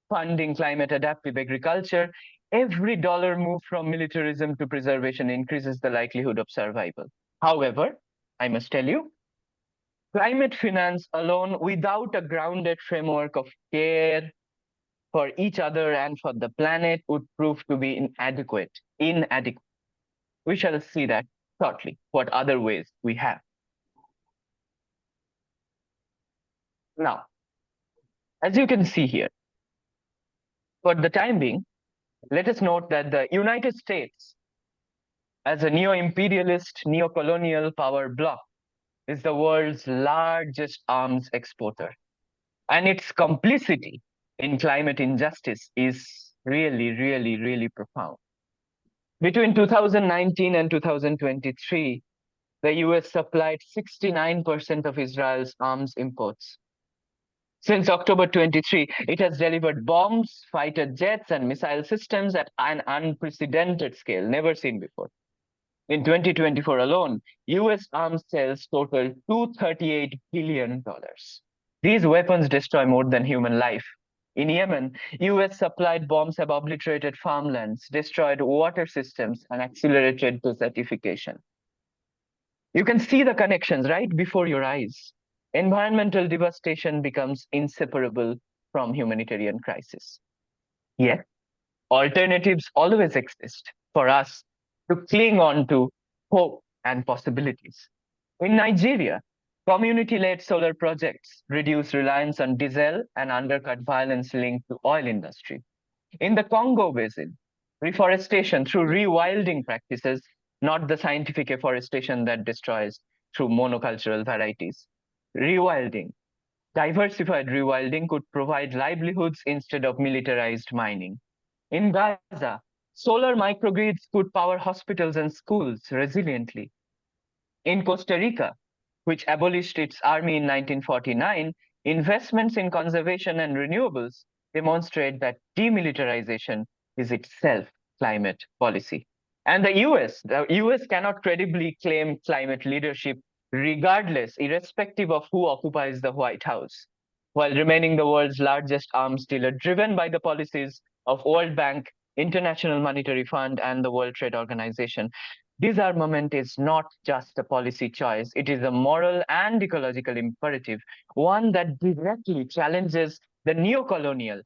funding climate adaptive agriculture. Every dollar moved from militarism to preservation increases the likelihood of survival. However, I must tell you, climate finance alone without a grounded framework of care for each other and for the planet would prove to be inadequate. We shall see that shortly, what other ways we have. Now, as you can see here, for the time being, let us note that the United States, as a neo-imperialist, neo-colonial power bloc, is the world's largest arms exporter. And its complicity in climate injustice is really, really, really profound. Between 2019 and 2023, the US supplied 69% of Israel's arms imports. Since October 23, it has delivered bombs, fighter jets, and missile systems at an unprecedented scale, never seen before. In 2024 alone, US arms sales totaled $238 billion. These weapons destroy more than human life. In Yemen, US supplied bombs have obliterated farmlands, destroyed water systems, and accelerated desertification. You can see the connections right before your eyes. Environmental devastation becomes inseparable from humanitarian crisis. Yet, alternatives always exist for us to cling on to hope and possibilities. In Nigeria, community-led solar projects reduce reliance on diesel and undercut violence linked to oil industry. In the Congo Basin, reforestation through rewilding practices, not the scientific afforestation that destroys through monocultural varieties. Rewilding, diversified rewilding could provide livelihoods instead of militarized mining. In Gaza, solar microgrids could power hospitals and schools resiliently. In Costa Rica, which abolished its army in 1949, investments in conservation and renewables demonstrate that demilitarization is itself climate policy. And the US cannot credibly claim climate leadership regardless, irrespective of who occupies the White House, while remaining the world's largest arms dealer, driven by the policies of World Bank, International Monetary Fund, and the World Trade Organization. Disarmament is not just a policy choice, it is a moral and ecological imperative, one that directly challenges the neo-colonial,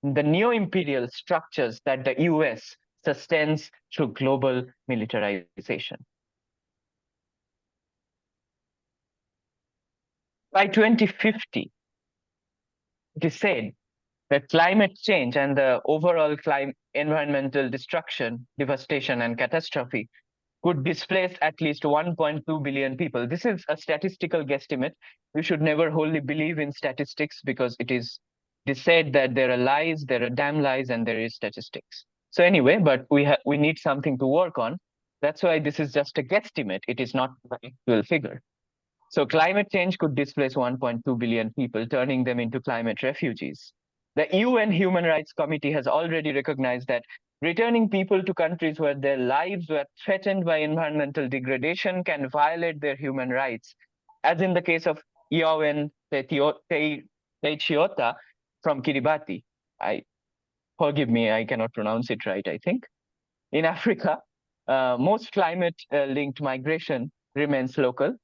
the neo-imperial structures that the US sustains through global militarization. By 2050, it is said that climate change and the overall environmental destruction, devastation, and catastrophe could displace at least 1.2 billion people. This is a statistical guesstimate. We should never wholly believe in statistics because it is said that there are lies, there are damn lies, and there is statistics. So anyway, but we need something to work on. That's why this is just a guesstimate. It is not the actual figure. So climate change could displace 1.2 billion people, turning them into climate refugees. The UN Human Rights Committee has already recognized that returning people to countries where their lives were threatened by environmental degradation can violate their human rights, as in the case of Iowen Teichiota from Kiribati. Forgive me, I cannot pronounce it right, I think. In Africa, most climate-linked migration remains local,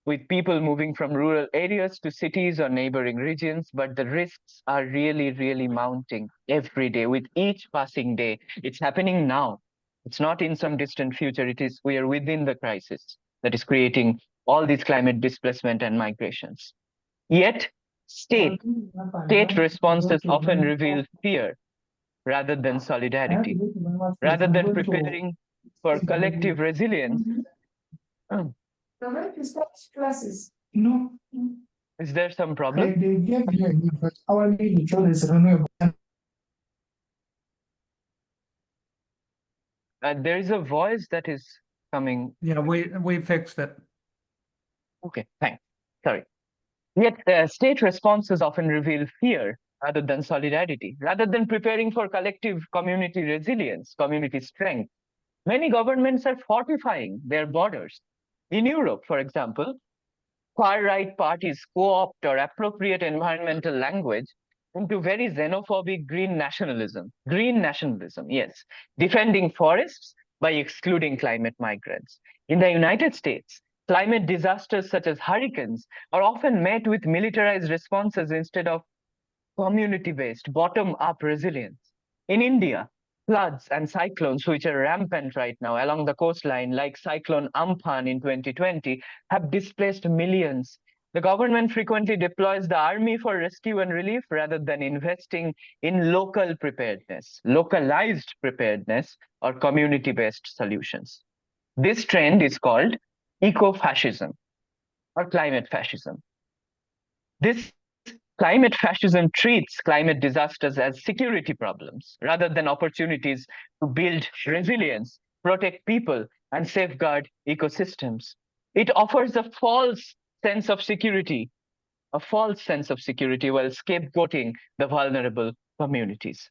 with people moving from rural areas to cities or neighboring regions, but the risks are really, really mounting every day. With each passing day, it's happening now. It's not in some distant future. We are within the crisis that is creating all these climate displacement and migrations. Yet, state responses often reveal fear rather than solidarity, rather than preparing for collective resilience. Classes. No. Is there some problem? They gave you but hourly neutral is renewable. There is a voice that is coming. Yeah, we fixed it. Okay, thanks. Sorry. Yet state responses often reveal fear rather than solidarity, rather than preparing for collective community resilience, community strength. Many governments are fortifying their borders. In Europe, for example, far-right parties co-opt or appropriate environmental language into very xenophobic green nationalism. Green nationalism, yes, defending forests by excluding climate migrants. In the United States, climate disasters such as hurricanes are often met with militarized responses instead of community-based, bottom-up resilience. In India, Floods and cyclones, which are rampant right now along the coastline, like Cyclone Amphan in 2020, have displaced millions. The government frequently deploys the army for rescue and relief rather than investing in local preparedness, localized preparedness, or community based solutions. This trend is called eco fascism or climate fascism. This climate fascism treats climate disasters as security problems rather than opportunities to build resilience, protect people, and safeguard ecosystems. It offers sense of security, a false sense of security while scapegoating the vulnerable communities.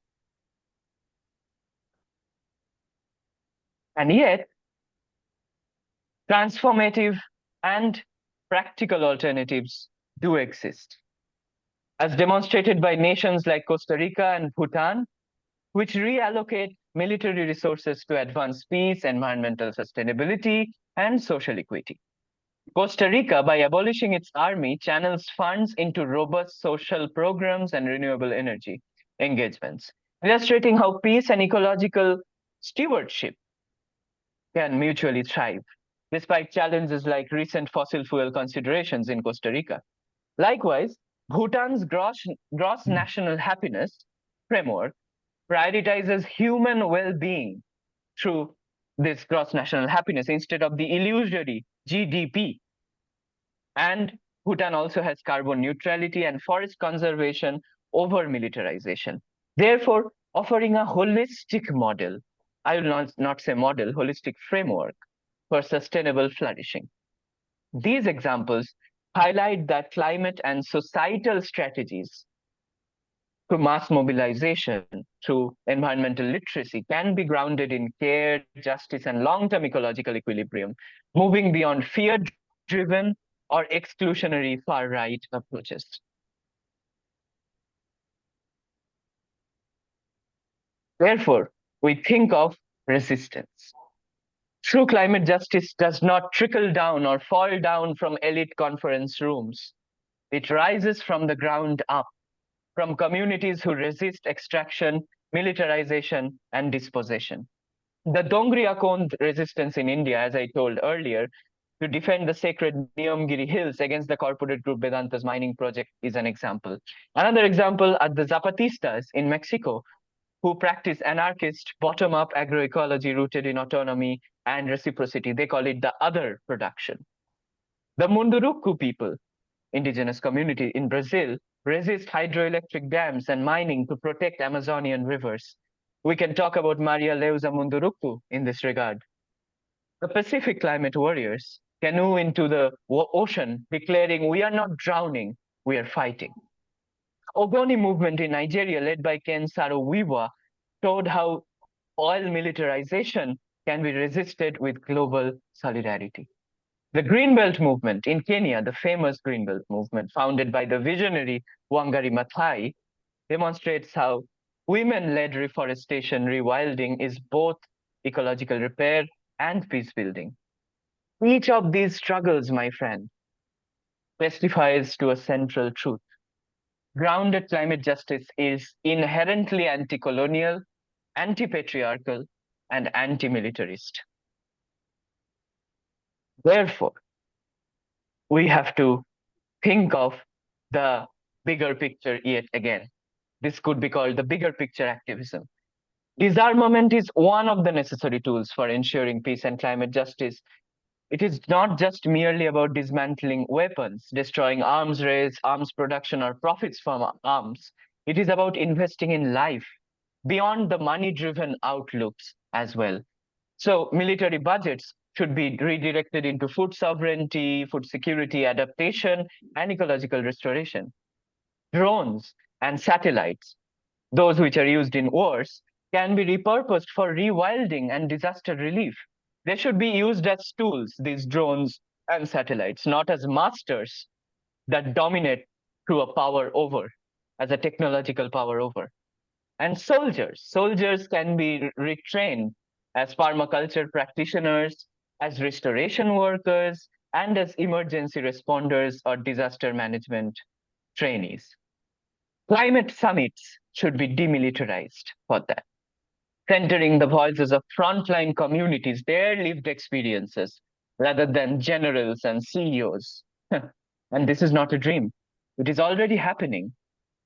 And yet, transformative and practical alternatives do exist, as demonstrated by nations like Costa Rica and Bhutan, which reallocate military resources to advance peace, environmental sustainability, and social equity. Costa Rica, by abolishing its army, channels funds into robust social programs and renewable energy engagements, illustrating how peace and ecological stewardship can mutually thrive, despite challenges like recent fossil fuel considerations in Costa Rica. Likewise, Bhutan's gross national happiness framework prioritizes human well-being through this gross national happiness instead of the illusory GDP. And Bhutan also has carbon neutrality and forest conservation over militarization, therefore offering a holistic model, I will not say model, holistic framework for sustainable flourishing. These examples highlight that climate and societal strategies through mass mobilization, through environmental literacy, can be grounded in care, justice, and long term ecological equilibrium, moving beyond fear driven or exclusionary far right approaches. Therefore, we think of resistance. True climate justice does not trickle down or fall down from elite conference rooms. It rises from the ground up, from communities who resist extraction, militarization, and dispossession. The Dongri Akond resistance in India, as I told earlier, to defend the sacred Niyamgiri Hills against the corporate group Vedanta's mining project is an example. Another example are the Zapatistas in Mexico, who practice anarchist bottom-up agroecology rooted in autonomy and reciprocity. They call it the other production. The Munduruku people, indigenous community in Brazil, resist hydroelectric dams and mining to protect Amazonian rivers. We can talk about Maria Leusa Munduruku in this regard. The Pacific climate warriors canoe into the ocean, declaring, "We are not drowning, we are fighting." Ogoni movement in Nigeria, led by Ken Saro-Wiwa, showed how oil militarization can be resisted with global solidarity. The Greenbelt movement in Kenya, the famous Greenbelt movement founded by the visionary Wangari Maathai, demonstrates how women-led reforestation rewilding is both ecological repair and peace building. Each of these struggles, my friend, testifies to a central truth. Grounded climate justice is inherently anti-colonial, anti-patriarchal, and anti-militarist. Therefore, we have to think of the bigger picture yet again. This could be called the bigger picture activism. Disarmament is one of the necessary tools for ensuring peace and climate justice. It is not just merely about dismantling weapons, destroying arms race, arms production, or profits from arms. It is about investing in life beyond the money-driven outlooks as well. So military budgets should be redirected into food sovereignty, food security, adaptation, and ecological restoration. Drones and satellites, those which are used in wars, can be repurposed for rewilding and disaster relief. They should be used as tools, these drones and satellites, not as masters that dominate through a power over, as a technological power over. And soldiers can be retrained as permaculture practitioners, as restoration workers, and as emergency responders or disaster management trainees. Climate summits should be demilitarized for that. centering the voices of frontline communities, their lived experiences, rather than generals and CEOs. And this is not a dream. It is already happening.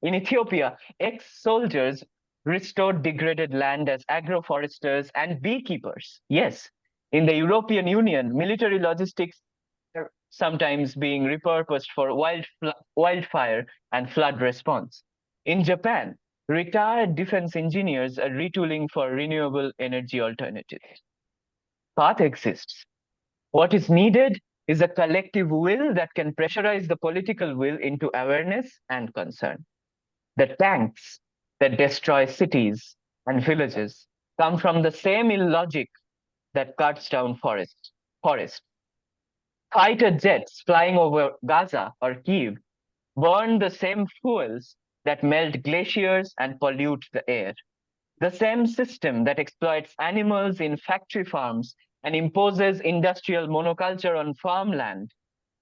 In Ethiopia, ex-soldiers restored degraded land as agroforesters and beekeepers. Yes, in the European Union, military logistics are sometimes being repurposed for wildfire and flood response. In Japan, retired defense engineers are retooling for renewable energy alternatives. Path exists. What is needed is a collective will that can pressurize the political will into awareness and concern. The tanks that destroy cities and villages come from the same illogic that cuts down forests. Fighter jets flying over Gaza or Kiev burn the same fuels that melt glaciers and pollute the air. The same system that exploits animals in factory farms and imposes industrial monoculture on farmland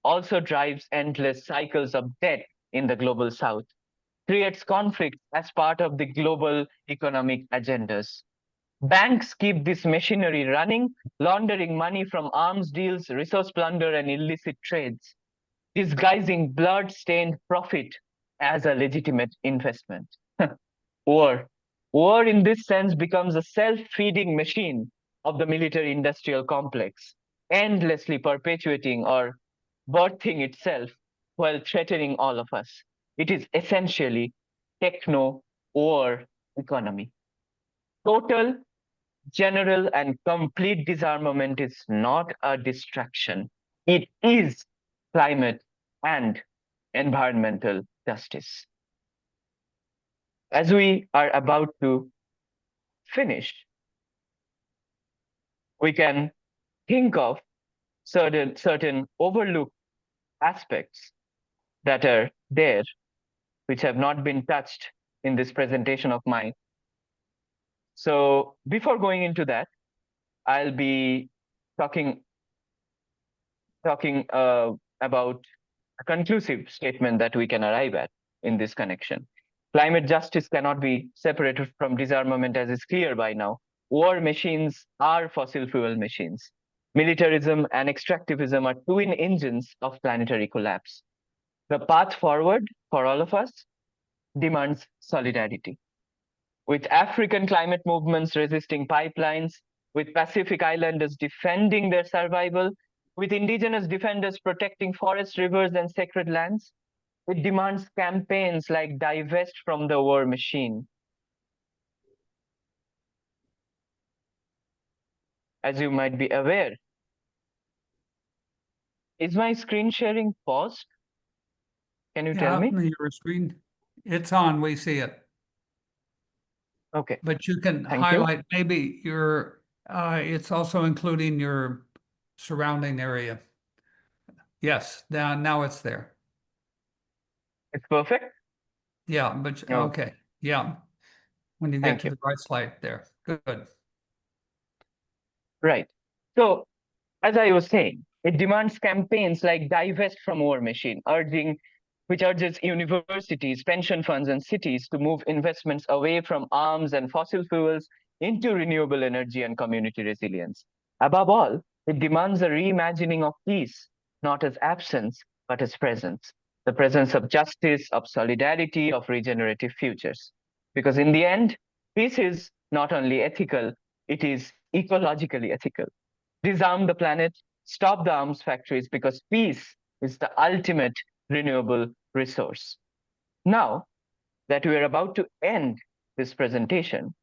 also drives endless cycles of death in the global south, creates conflicts as part of the global economic agendas. Banks keep this machinery running, laundering money from arms deals, resource plunder, and illicit trades, disguising blood-stained profit as a legitimate investment. War. War in this sense becomes a self-feeding machine of the military-industrial complex, endlessly perpetuating or birthing itself while threatening all of us. It is essentially techno-war economy. Total, general, and complete disarmament is not a distraction. It is climate and environmental justice. As we are about to finish, we can think of certain overlooked aspects that are there, which have not been touched in this presentation of mine. So before going into that, I'll be talking about a conclusive statement that we can arrive at in this connection. Climate justice cannot be separated from disarmament, as is clear by now. War machines are fossil fuel machines. Militarism and extractivism are twin engines of planetary collapse. The path forward for all of us demands solidarity. With African climate movements resisting pipelines, with Pacific Islanders defending their survival, with indigenous defenders protecting forests, rivers, and sacred lands, it demands campaigns like Divest from the War Machine. As you might be aware, is my screen sharing paused? Can you tell me? Your screen, it's on, we see it. Okay. But you can Thank highlight maybe your, it's also including your surrounding area. Yes, now it's there. It's perfect? Yeah, but Oh. okay, yeah. When you get Thank to you. the right slide there, good. Right. So, as I was saying, it demands campaigns like Divest from War Machine, which urges universities, pension funds, and cities to move investments away from arms and fossil fuels into renewable energy and community resilience. Above all, it demands a reimagining of peace, not as absence, but as presence. The presence of justice, of solidarity, of regenerative futures. Because in the end, peace is not only ethical, it is ecologically ethical. Disarm the planet, stop the arms factories, because peace is the ultimate renewable resource. Now that we are about to end this presentation,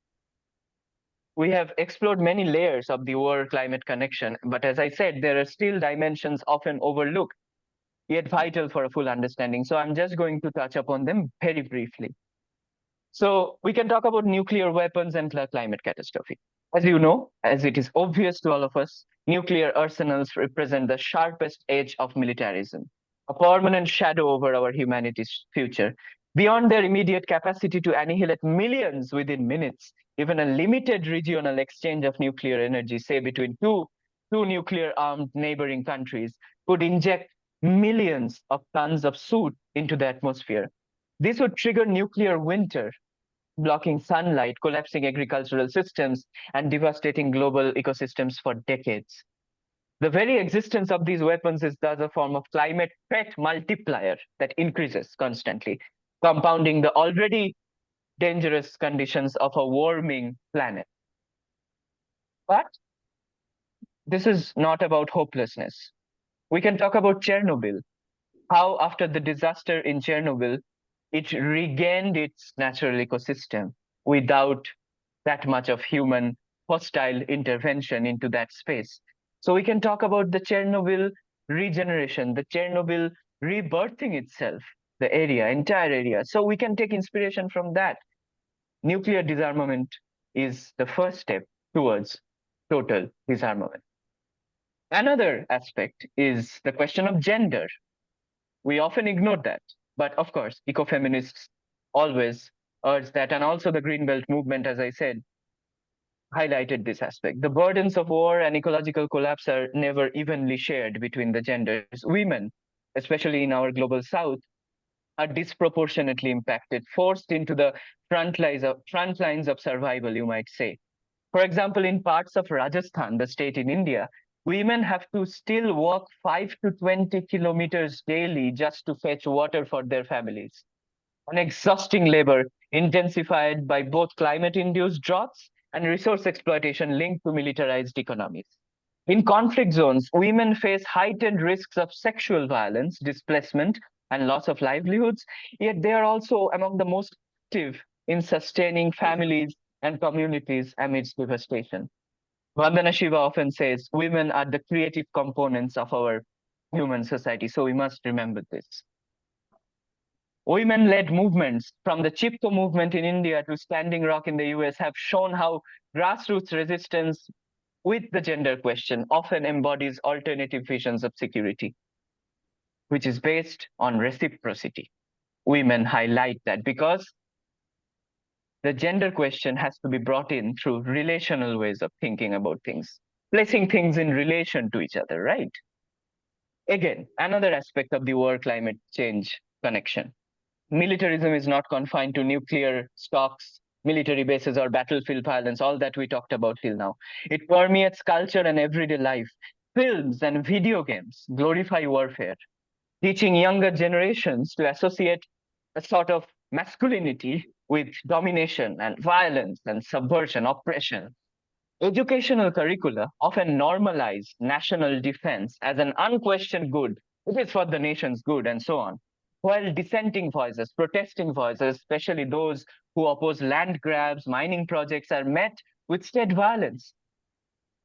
we have explored many layers of the war-climate connection, but as I said, there are still dimensions often overlooked, yet vital for a full understanding. So I'm just going to touch upon them very briefly. So we can talk about nuclear weapons and climate catastrophe. As you know, as it is obvious to all of us, nuclear arsenals represent the sharpest edge of militarism, a permanent shadow over our humanity's future. Beyond their immediate capacity to annihilate millions within minutes, even a limited regional exchange of nuclear energy, say between two nuclear-armed neighboring countries, could inject millions of tons of soot into the atmosphere. This would trigger nuclear winter, blocking sunlight, collapsing agricultural systems, and devastating global ecosystems for decades. The very existence of these weapons is thus a form of climate threat multiplier that increases constantly, compounding the already dangerous conditions of a warming planet. But this is not about hopelessness. We can talk about Chernobyl, how after the disaster in Chernobyl, it regained its natural ecosystem without that much of human hostile intervention into that space. So we can talk about the Chernobyl regeneration, the Chernobyl rebirthing itself, the area, entire area. So we can take inspiration from that. Nuclear disarmament is the first step towards total disarmament. Another aspect is the question of gender. We often ignore that. But of course, ecofeminists always urge that. And also the Green Belt movement, as I said, highlighted this aspect. The burdens of war and ecological collapse are never evenly shared between the genders. Women, especially in our global south, are disproportionately impacted, forced into the front lines of survival, you might say. For example, in parts of Rajasthan, the state in India, women have to still walk 5 to 20 kilometers daily just to fetch water for their families. An exhausting labor intensified by both climate-induced droughts and resource exploitation linked to militarized economies. In conflict zones, women face heightened risks of sexual violence, displacement, and loss of livelihoods, yet they are also among the most active in sustaining families and communities amidst devastation. Vandana Shiva often says women are the creative components of our human society, so we must remember this. Women-led movements, from the Chipko movement in India to Standing Rock in the US, have shown how grassroots resistance with the gender question often embodies alternative visions of security, which is based on reciprocity. Women highlight that because the gender question has to be brought in through relational ways of thinking about things, placing things in relation to each other, right? Again, another aspect of the war climate change connection. Militarism is not confined to nuclear stocks, military bases, or battlefield violence, all that we talked about till now. It permeates culture and everyday life. Films and video games glorify warfare, teaching younger generations to associate a sort of masculinity with domination and violence and subversion, oppression. Educational curricula often normalize national defense as an unquestioned good. It is for the nation's good, and so on. While dissenting voices, protesting voices, especially those who oppose land grabs, mining projects, are met with state violence.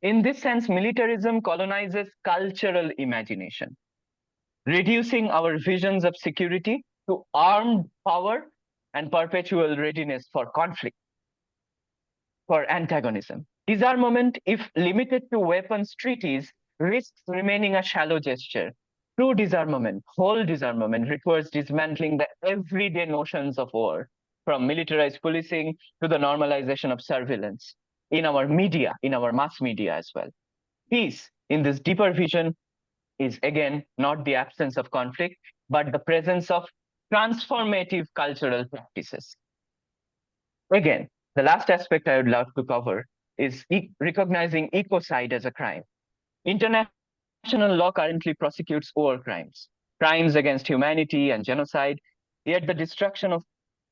In this sense, militarism colonizes cultural imagination, reducing our visions of security to armed power and perpetual readiness for conflict, for antagonism. Disarmament, if limited to weapons treaties, risks remaining a shallow gesture. True disarmament, whole disarmament, requires dismantling the everyday notions of war, from militarized policing to the normalization of surveillance in our media, in our mass media as well. Peace, in this deeper vision, is again not the absence of conflict, but the presence of transformative cultural practices. Again, the last aspect I would love to cover is recognizing ecocide as a crime. International law currently prosecutes war crimes, crimes against humanity and genocide, yet the destruction of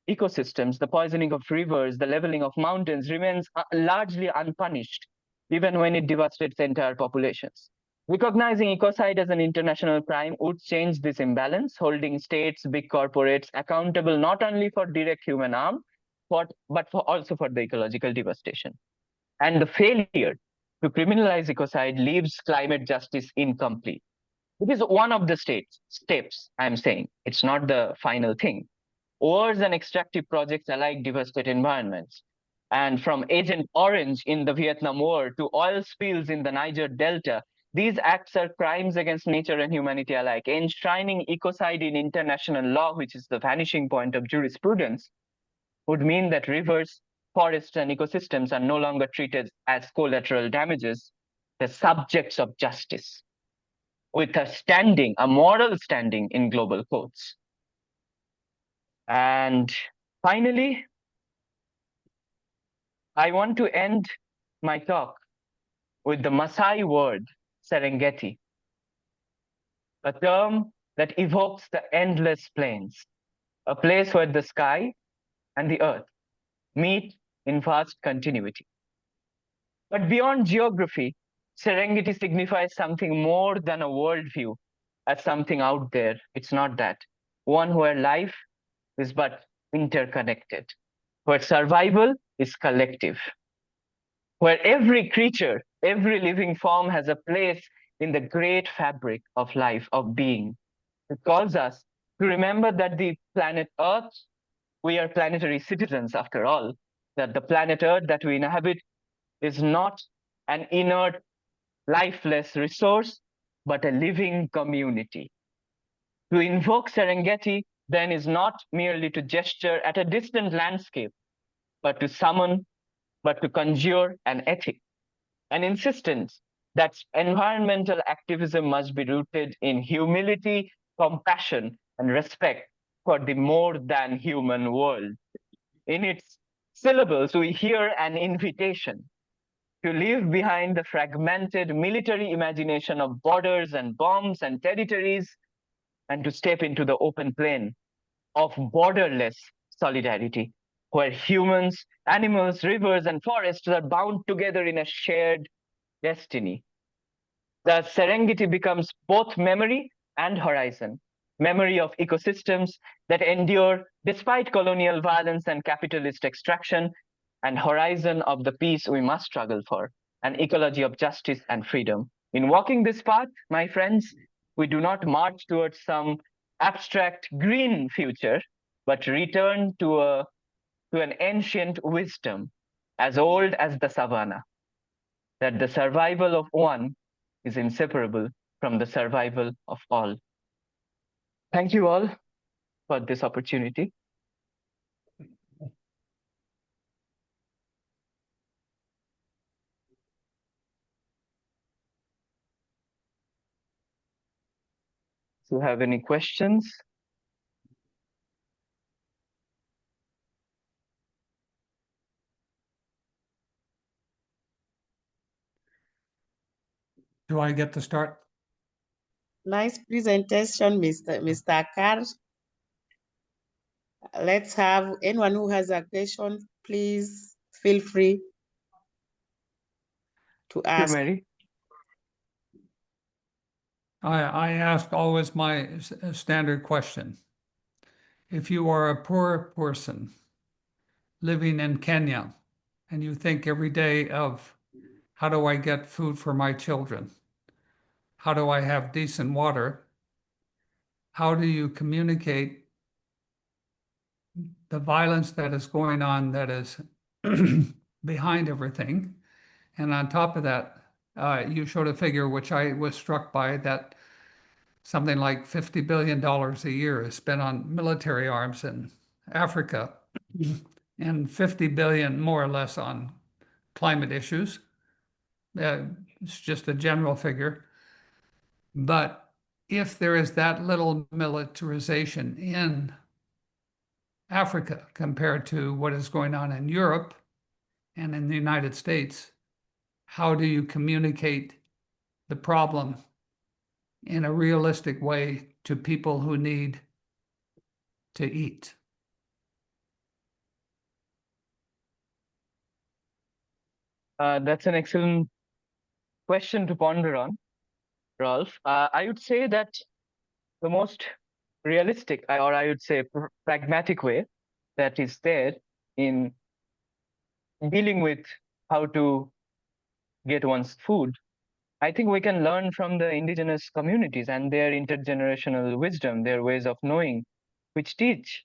ecosystems, the poisoning of rivers, the leveling of mountains remains largely unpunished, even when it devastates entire populations. Recognizing ecocide as an international crime would change this imbalance, holding states, big corporates accountable not only for direct human harm, but also for the ecological devastation. And the failure to criminalize ecocide leaves climate justice incomplete. It is one of the steps, I'm saying. It's not the final thing. Wars and extractive projects alike devastate environments. And from Agent Orange in the Vietnam War to oil spills in the Niger Delta, these acts are crimes against nature and humanity alike. Enshrining ecocide in international law, which is the vanishing point of jurisprudence, would mean that rivers, forests, and ecosystems are no longer treated as collateral damages, the subjects of justice, with a moral standing in global courts. And finally, I want to end my talk with the Maasai word, Serengeti, a term that evokes the endless plains, a place where the sky and the earth meet in vast continuity. But beyond geography, Serengeti signifies something more than a worldview, as something out there. It's not that. One where life is but interconnected, where survival is collective, where every creature, every living form has a place in the great fabric of life, of being. It calls us to remember that the planet Earth, we are planetary citizens after all, that the planet Earth that we inhabit is not an inert, lifeless resource, but a living community. To invoke Serengeti then is not merely to gesture at a distant landscape, but to summon, but to conjure an ethic, an insistence that environmental activism must be rooted in humility, compassion, and respect for the more than human world. In its syllables, we hear an invitation to leave behind the fragmented military imagination of borders and bombs and territories, and to step into the open plain of borderless solidarity, where humans, animals, rivers, and forests are bound together in a shared destiny. The Serengeti becomes both memory and horizon. Memory of ecosystems that endure despite colonial violence and capitalist extraction, and horizon of the peace we must struggle for, an ecology of justice and freedom. In walking this path, my friends, we do not march towards some abstract green future, but return to an ancient wisdom as old as the savannah, that the survival of one is inseparable from the survival of all. Thank you all for this opportunity. Do you have any questions? Do I get to start? Nice presentation, Mr. Akhar. Let's have anyone who has a question, please feel free to ask. Mary. I ask always my standard question. If you are a poor person living in Kenya and you think every day of how do I get food for my children? How do I have decent water? How do you communicate the violence that is going on that is behind everything? And on top of that, you showed a figure which I was struck by, that something like $50 billion a year is spent on military arms in Africa and 50 billion more or less on climate issues. It's just a general figure. But if there is that little militarization in Africa compared to what is going on in Europe and in the United States, how do you communicate the problem in a realistic way to people who need to eat? That's an excellent question to ponder on, Rolf. I would say that the most realistic, or I would say pragmatic way that is there in dealing with how to get one's food, I think we can learn from the indigenous communities and their intergenerational wisdom, their ways of knowing, which teach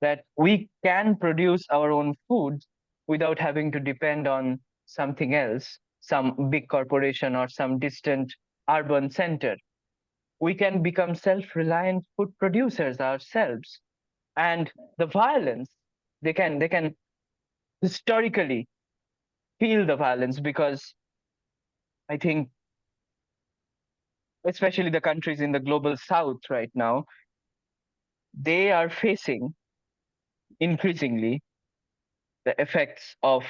that we can produce our own food without having to depend on something else, some big corporation or some distant urban center. We can become self-reliant food producers ourselves. And the violence, they can historically feel the violence, because I think especially the countries in the global south right now, they are facing increasingly the effects of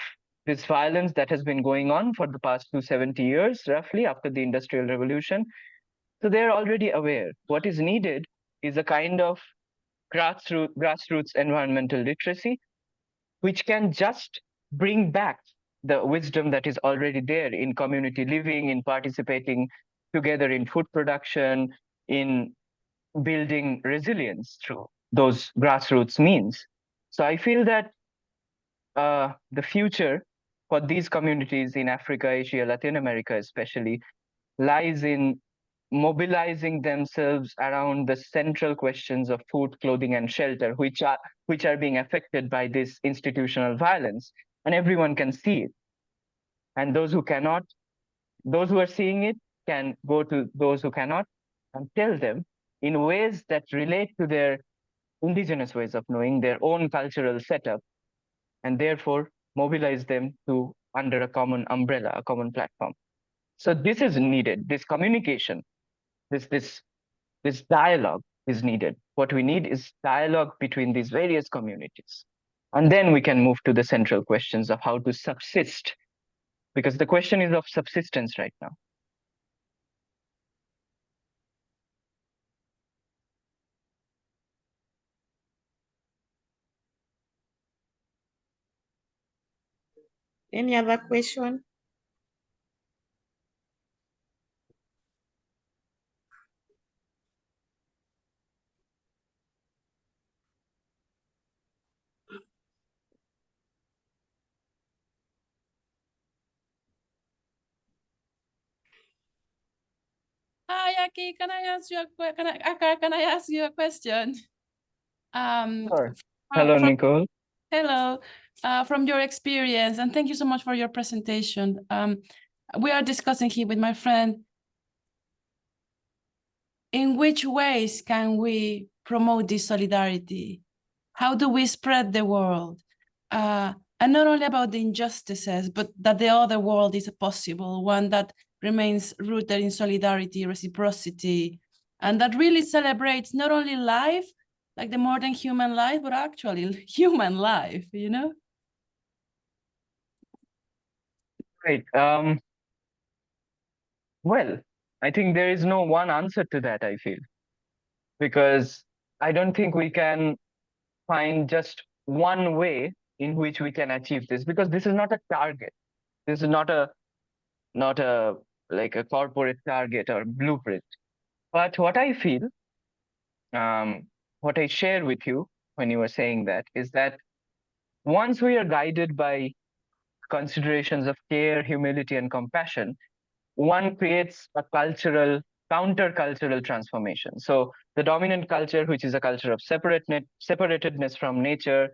this violence that has been going on for the past 270 years, roughly after the Industrial Revolution. So they're already aware. What is needed is a kind of grassroots environmental literacy, which can just bring back the wisdom that is already there in community living, in participating together in food production, in building resilience through those grassroots means. So I feel that the future for these communities in Africa, Asia, Latin America especially, lies in mobilizing themselves around the central questions of food, clothing, and shelter, which are being affected by this institutional violence. And everyone can see it. And those who cannot, those who are seeing it can go to those who cannot and tell them in ways that relate to their indigenous ways of knowing, their own cultural setup, and therefore mobilize them to under a common umbrella, a common platform. So this is needed, this communication, this dialogue is needed. What we need is dialogue between these various communities. And then we can move to the central questions of how to subsist, because the question is of subsistence right now. Any other question? Hi, Aki, can I ask you Akhar, can I ask you a question? Sure. Hello, Nicole. Hello. From your experience, and thank you so much for your presentation. We are discussing here with my friend, in which ways can we promote this solidarity? How do we spread the world? And not only about the injustices, but that the other world is a possible one that remains rooted in solidarity, reciprocity, and that really celebrates not only life, like the modern human life, but actually human life, you know? Great. Well, I think there is no one answer to that, I feel, because I don't think we can find just one way in which we can achieve this, because this is not a target. This is not a like a corporate target or blueprint. But what I feel, what I share with you when you were saying that, is that once we are guided by considerations of care, humility, and compassion, one creates a counter-cultural transformation. So the dominant culture, which is a culture of separatedness from nature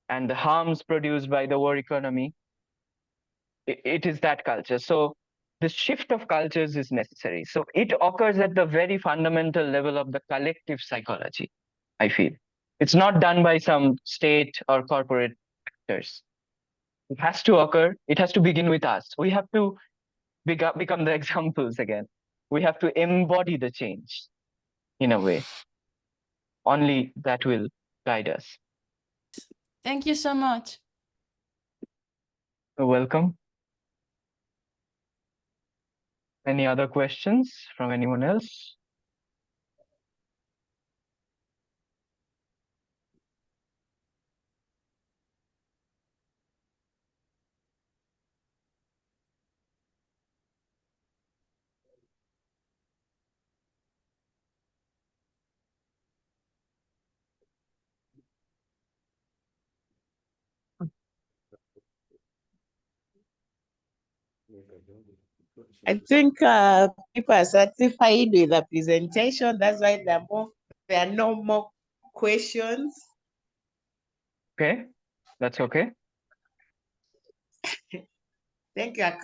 and the harms produced by the war economy, it is that culture. So the shift of cultures is necessary. So it occurs at the very fundamental level of the collective psychology, I feel. It's not done by some state or corporate actors. It has to occur. It has to begin with us. We have to become the examples again. We have to embody the change in a way. Only that will guide us. Thank you so much. You're welcome. Any other questions from anyone else? I think people are satisfied with the presentation. That's why there are no more questions. Okay, that's okay. Thank you, Akhar.